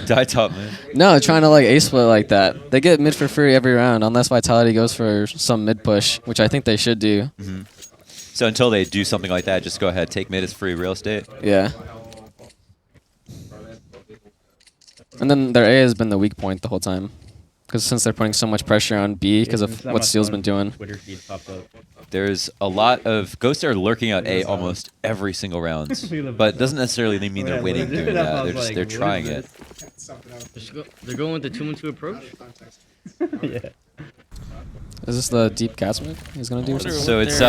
Die top, man. No, trying to like ace split like that. They get mid for free every round unless Vitality goes for some mid push, which I think they should do. So until they do something like that, just go ahead. Take mid as free real estate. Yeah. And then their A has been the weak point the whole time. Because since they're putting so much pressure on B because of what Steel's been doing. Twitter feed popped up. There's a lot of Ghosts are lurking out A almost every single round, but it doesn't necessarily mean they're winning doing that. They're trying it. They're going with the 2-1-2 approach. Yeah. Is this the deep gas move he's going to do? Or something? So it's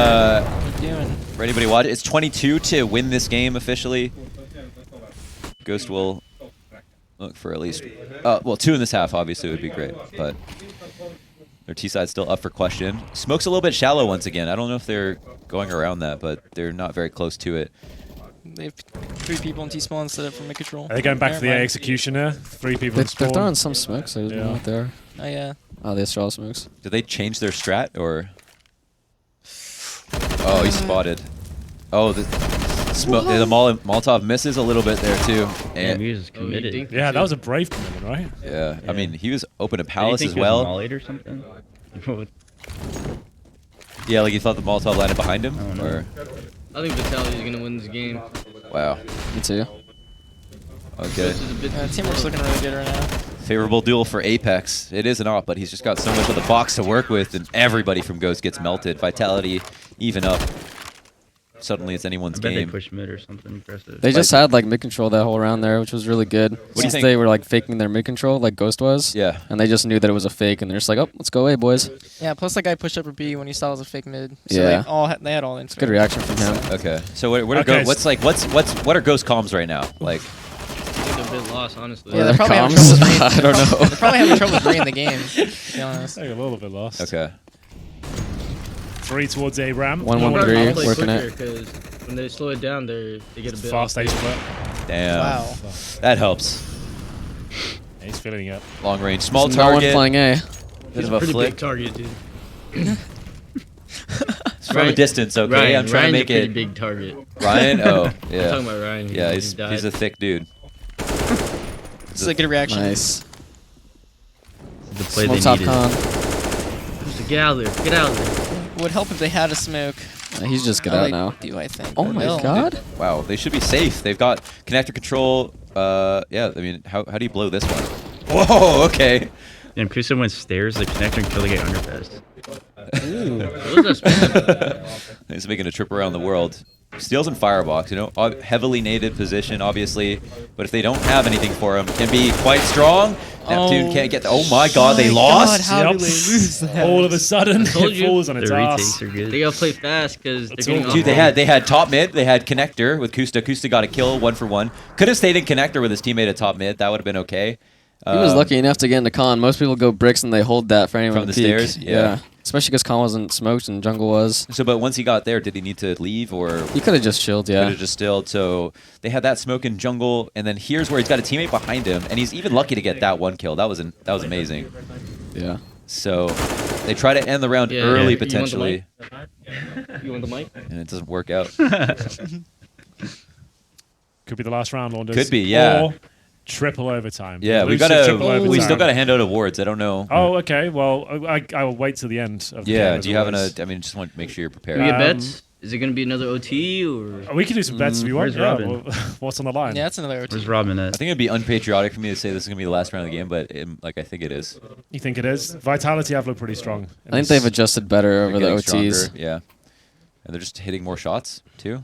Doing. for anybody watching, it's 22 to win this game officially. Ghost will look for at least, well, 2 in this half obviously would be great, but their T side's still up for question. Smoke's a little bit shallow once again. I don't know if they're going around that, but they're not very close to it. They have 3 people in T-spawn instead of from mid control. Are they going back for the Never mind. executioner? 3 people They're in spawn. throwing some smokes, so I don't know Yeah. what they are. Oh yeah. Oh, they Astral smokes. Did they change their strat or? Oh, he's spotted. Oh, the Molotov misses a little bit there too. And And he was committed. Yeah, that was a brave commitment, right? yeah, I mean he was open to Did Palace you as think he was well. mollied or something? Yeah, like you thought the Molotov landed behind him, don't know. or I think Vitality is gonna win this game. wow. Me too. Okay, This is a bit. Teamwork's looking really good right now. favorable duel for Apex. It is an op, but he's just got so much of the box to work with, and everybody from Ghost gets melted. Vitality even up. Suddenly it's I anyone's bet they game. pushed mid or something impressive. They just had like mid control that whole round there, which was really good. do you Since think? they were like faking their mid control, like Ghost was. Yeah. And they just knew that it was a fake, and they're just like, oh, let's go away, boys. Yeah. Plus that guy pushed up a B when he saw it was a fake mid. So Yeah. they had all It's a good reaction from him. Okay, so what are Okay, what are Ghost comms right now? Like, I think they're a bit lost, honestly. Yeah, they're probably having comms? trouble with I don't know. They're probably having trouble with reading the game. To be honest. They're a little bit lost. okay. 3 towards A Ram. 1-1-3, Play working quicker, it. because when they slow it down, they get a bit Fast off. A split. Damn. Wow. That helps. He's filling it. Long range, small There's no one target. playing A. Bit He's of a a pretty flick. big target, dude. It's from a distance, okay. Ryan, I'm trying Ryan's to make a pretty it. big target. Ryan? Oh, I'm yeah. talking about Ryan. Yeah, He he's died. a thick dude. This is a good reaction. Nice. The play Small they top needed. con. Get out of there. Get out of there. Would help if they had a smoke. He's just get Oh, out they now. Do I think? Oh Or my will. god. Wow, they should be safe. They've got connector control. Yeah, I mean, how do you blow this one? Whoa, okay. Damn, Kusa went stairs, the connector until they get underpassed. What was that spin? He's making a trip around the world. Steals in firebox, you know, heavily naded position, obviously. But if they don't have anything for him, can be quite strong. Neptune can't get. Oh my God, they lost. How Yep. did they lose that? All of a sudden, told it you. falls on its Their ass. retakes are good. They gotta play fast because they're It's getting all- off. Dude, they had top mid, they had connector with Kusta. Kusta got a kill 1-for-1. Could have stayed in connector with his teammate at top mid. That would have been okay. He was lucky enough to get into con. Most people go bricks and they hold that for anyone From to the peek. stairs? Yeah. Especially because con wasn't smoked and jungle was. So, but once he got there, did he need to leave or He could have just chilled, could yeah. have just stilled? So they had that smoke in jungle, and then here's where he's got a teammate behind him, and he's even lucky to get that one kill. That was amazing. Yeah. So they try to end the round Yeah. early You want the potentially, You want the mic? and it doesn't work out. Could be the last round, Launders. Could be, yeah. Or triple overtime. Yeah, we Elusive triple we overtime. still gotta hand out awards. I don't know. Oh, okay. Well, I will wait till the end of the game. Yeah. as Do you have always. I mean, just want to make sure you're Do we prepared. get bets? Is it gonna be another OT or? We can do some bets if you want. Where's Yeah, Robin? well, what's on the line? Yeah, that's another OT. Where's Robin I at? think it'd be unpatriotic for me to say this is gonna be the last round of the game, but I think it is. You think it is? Vitality have looked pretty strong. I think they've adjusted better over the They're OTs. getting stronger, yeah, and they're just hitting more shots too.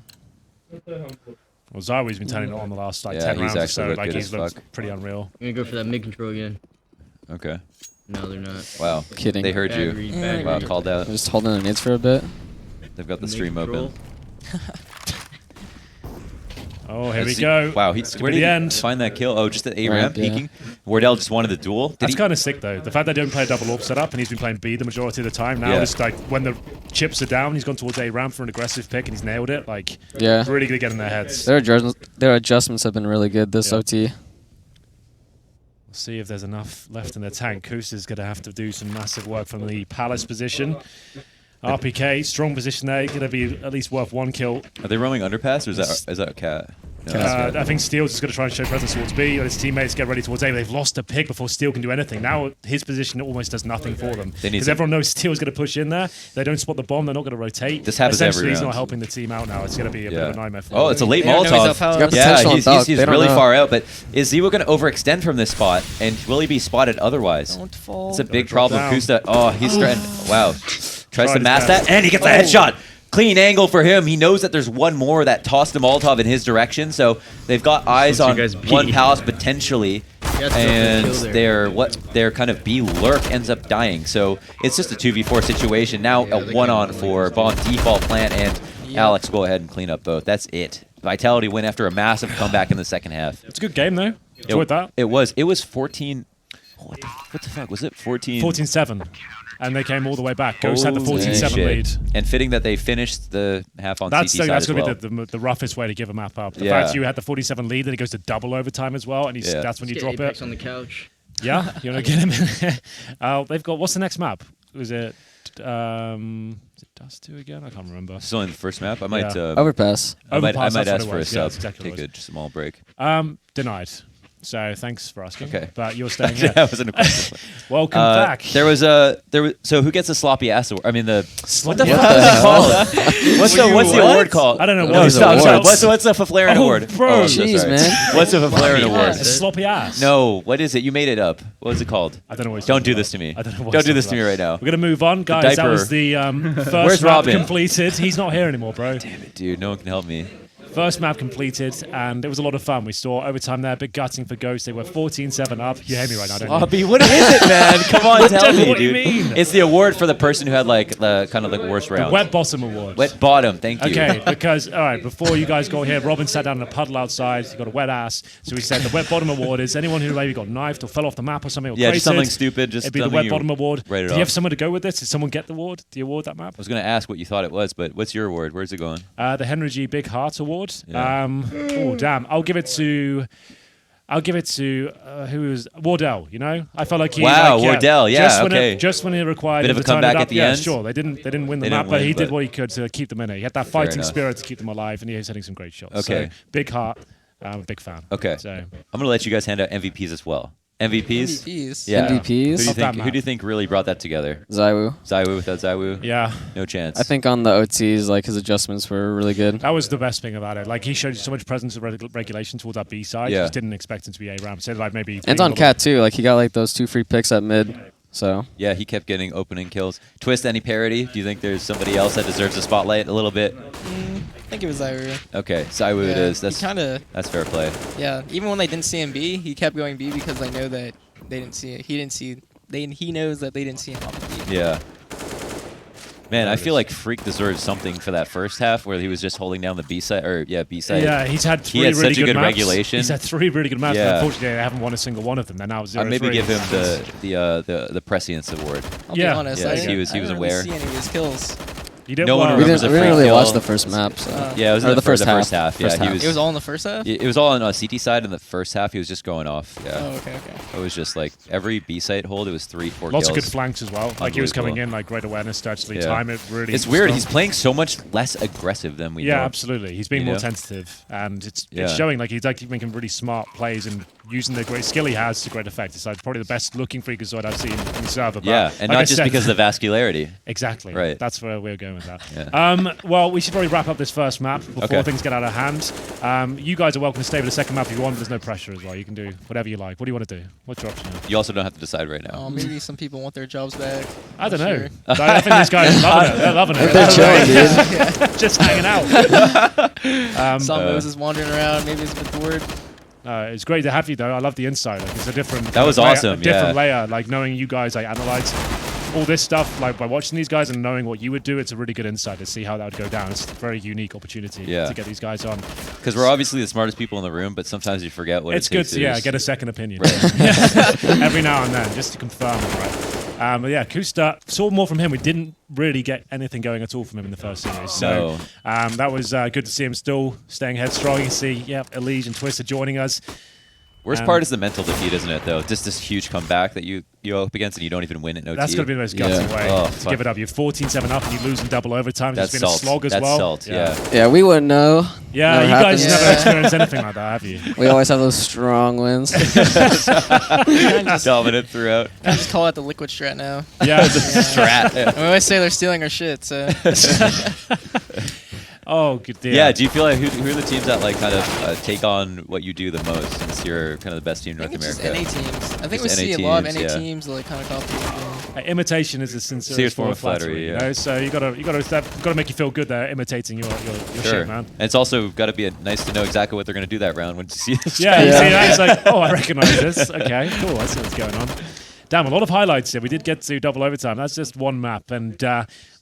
Well, Zawi's been turning it on the last like Yeah, 10 he's rounds or actually so. looked Like good he's as looked fuck. pretty unreal. I'm gonna go for that mid control again. Okay. No, they're not. Wow. Kidding. They heard Bad you. read, bad Wow, read. called out. Just holding the nades for a bit. They've got the Mid stream control. open. Oh, here we Let's see- go. Wow, It's where gonna be did the he end. find that kill? Oh, just at A Ramp, ramp yeah. peeking. Wardell just wanted the duel. Did That's he? kind of sick though. The fact that they don't play a double AWP setup and he's been playing B the majority of the time. Now Yeah. it's like when the chips are down, he's gone towards A ramp for an aggressive pick and he's nailed it. Like Yeah. really gonna get in their heads. Their adjustments have been really good this Yeah. OT. We'll see if there's enough left in the tank. Kus is gonna have to do some massive work from the Palace position. RPK, strong position there. Gonna be at least worth one kill. Are they roaming underpass or is that a cat? No, that's Cat. I think Steele's just going to try and show presence towards B, and his teammates get ready towards A. They've lost a pick before Steele can do anything. Now his position almost does nothing for them. They need Because to- everyone knows Steele's going to push in there. They don't spot the bomb. They're not going to rotate. This happens every Essentially, he's round. not helping the team out now. It's going to be a bit of a nightmare for Oh, them. it's a late They don't know he's Molotov. up house. He's got Yeah, potential on he's dunk. They don't really know. far out. But is Ziwa going to overextend from this spot? And will he be spotted otherwise? Don't fall. It's a big drop problem. down. Kusta, oh, he's threatened. Wow. Tries to his mask best. that, and he gets a headshot. Clean angle for him. He knows that there's one more that tossed the Molotov in his direction, so they've got eyes So on you guys beat. one Palace potentially, Yeah, and it's a kill there. their kind of B lurk ends up dying. So it's just a 2v4 situation. Now Yeah, a they one-on can for win. Bond default plant, and Yeah. Alex go ahead and clean up both. That's it. Vitality win after a massive comeback in the second half. It's a good game, though. Enjoyed that. It was 14. What the fuck was it? 14. 14-7. And they came all the way back. Ghost had the Holy 14-7 shit. lead. And fitting that they finished the half on That's CT side that's as going well. to be the roughest way to give a map up. The Yeah. fact you had the 47 lead, then it goes to double overtime as well, and Yeah. that's when you Get drop Apex it. on the couch. Yeah, you want to get him in there. They've got, what's the next map? Was it Dust 2 again? I can't remember. Still in the first map. I might. Yeah. Overpass. I might Overpass, that's ask what for it a was. Yeah, sub. that's exactly what Take it a small break. Denied. So thanks for asking. Okay. But you're staying here. that wasn't a question. Welcome back. There was so who gets a sloppy ass award? I mean the what the Yeah. fuck is it called? what's the award called? I don't know what No, it's stop. called. What's the Fifflaren Oh, award? bro. I'm so Jeez, sorry. man. What's the Fifflaren award? A sloppy ass. No, what is it? You made it up. What was it called? I don't know what it's Don't do talking this to about. me. I don't know what Don't it's do this to talking me about. right now. We're going to move on, guys. That diaper. was the first Where's map Robin? completed. He's not here anymore, bro. Dude, no one can help me. First map completed, and it was a lot of fun. We saw overtime there, big gutting for Ghost. They were 14-7 up. You hate me right now, don't you? Sloppy, what is it, man? Come on, tell me, What do you dude. mean? It's the award for the person who had like the kind of like worst round. Wet Bottom Award. Wet bottom, thank you. Okay, because, all right, before you guys got here, Robin sat down in a puddle outside. He got a wet ass. So we said the Wet Bottom Award is anyone who maybe got knifed or fell off the map or something. Or Yeah, just crated. something stupid. Just It'd be the something Wet you Bottom Award. write it Do you have off. someone to go with this? Did someone get the award that map? I was going to ask what you thought it was, but what's your award? Where's it going? The HenryG Big Heart Award. Yeah. Oh damn! I'll give it to who is Wardell. You know, I felt like he. Wow, like, Wardell, yeah, just when okay. just when he required Bit him of a to turn it comeback up. at the yeah, end? sure. They didn't win the They map, didn't but he win, did but- what he could to keep them in it. He had that fighting enough. spirit to keep them alive, and he was hitting some great shots. Okay. So, Big Heart. I'm a big fan. Okay. So I'm going to let you guys hand out MVPs as well. MVPs? MVPs. Yeah. MVPs? Of that Who map. do you think really brought that together? Zaiwu. Zaiwu without Zaiwu? yeah. No chance. I think on the OTs, like his adjustments were really good. That was the best thing about it. Like he showed so much presence of regulation towards that B side. Yeah. Just didn't expect him to be A ramp. So like maybe. And on Cat too, like he got like those 2 free picks at mid. So Yeah, he kept getting opening kills. Twist, any parody? Do you think there's somebody else that deserves a spotlight a little bit? I think it was Zaire. Okay, Zaiwu it is. That's kind of, that's fair play. yeah. Even when they didn't see him B, he kept going B because they know that they didn't see it. He didn't see. He knows that they didn't see him off the B. Yeah. Man, I feel like Freak deserves something for that first half where he was just holding down the B side, or B side. Yeah, he's had He three had really such a good maps. regulation. He's had 3 really good maps, Yeah. but unfortunately they haven't won a single one of them. They're now 0-3. I'd maybe give him the prescience award. I'll Yeah. be honest. Yeah, I he didn't, was I didn't aware. really see any of his kills. He did No one well. we remembers didn't, a we didn't free really watch kill. the first map. So. Yeah, it was Or in the first first half. half. Yeah, First he half. was. It was all in the first half. It was all on CT side in the first half. He was just going off. Yeah. Oh, okay. It was just like every B site hold, it was 3-4 Lots kills. of good flanks as well. Like he was coming Unbelievable. in, like great awareness to actually Yeah. time it really. It's weird. strong. He's playing so much less aggressive than we Yeah, know. absolutely. He's being You more know? tentative, and it's Yeah. showing. Like he's like making really smart plays and using the great skill he has to great effect. It's like probably the best looking freakazoid I've seen in the server. But Yeah, and like I not just said- because of the vascularity. Exactly. Right. That's where we're going with like that. Yeah. Well, we should probably wrap up this first map before Okay. things get out of hand. You guys are welcome to stay with the second map if you want. There's no pressure as well. You can do whatever you like. What do you want to do? What's your option? You also don't have to decide right now. Oh, maybe some people want their jobs back. I don't Not know. sure. I think these guys are loving it. They're loving it. They're chilling, dude. Just hanging out. Some Moses wandering around. Maybe he's a bit bored. It's great to have you though. I love the insight. Like, it's a different. That was layer, awesome, A different yeah. layer. Like knowing you guys, like analyze all this stuff, like by watching these guys and knowing what you would do. It's a really good insight to see how that would go down. It's a very unique opportunity to get these guys on. Because we're obviously the smartest people in the room, but sometimes you forget what It's it good takes to get a second opinion Right. every now and then just to confirm it. Right. But yeah, Kusta, saw more from him. We didn't really get anything going at all from him in the first series. So that was good to see him still staying headstrong. You can see, Elige and Twister joining us. Worst part is the mental defeat, isn't it, though? Just this huge comeback that you up against and you don't even win at no That's going to be the most gutsy way to give it up. You're 14-7 up and you lose in double overtime. That's it's been a slog as That's well. salt, yeah. Yeah, we wouldn't know. Yeah, Never you guys happens. never experienced anything like that, have you? We always have those strong wins. Dominant throughout. I just call it the liquid strat now. Yeah. Strat. Yeah. We always say they're stealing our shit. So. Oh, good deal. Yeah, do you feel like who are the teams that like kind of take on what you do the most since you're kind of the best team in I North think it's America? just NA teams. I think Just we see NA a lot of teams, NA yeah. teams that like kind of copy the game. Imitation is a sincerest form of flattery, you know? So you gotta make you feel good there, imitating your shit, man. And it's also got to be nice to know exactly what they're going to do that round when you see this. Yeah, you see that? It's like, oh, I recognize this. Okay, cool. I see what's going on. Damn, a lot of highlights here. We did get to double overtime. That's just one map. And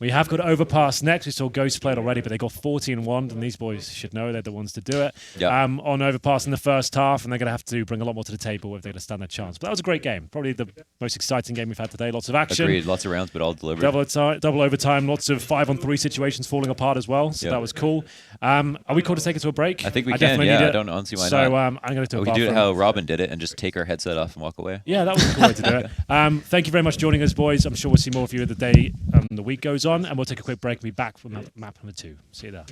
we have got Overpass next. We saw Ghost play it already, but they got 14-1, and these boys should know they're the ones to do it. Yeah. On Overpass in the first half, and they're going to have to bring a lot more to the table if they're going to stand a chance. But that was a great game. Probably the most exciting game we've had today. Lots of action. Agreed. Lots of rounds, but all delivered. Double overtime. Lots of 5-on-3 situations falling apart as well. So that was cool. Are we cool to take it to a break? I think we can. Definitely Yeah, need it. I don't see why so, not. I'm going to We can do it how Robin did it and just take our headset off and walk away. Yeah, that was a cool way to do it. Thank you very much for joining us, boys. I'm sure we'll see more of you as the day and the week goes on, and we'll take a quick break and be back for map number 2. See you there.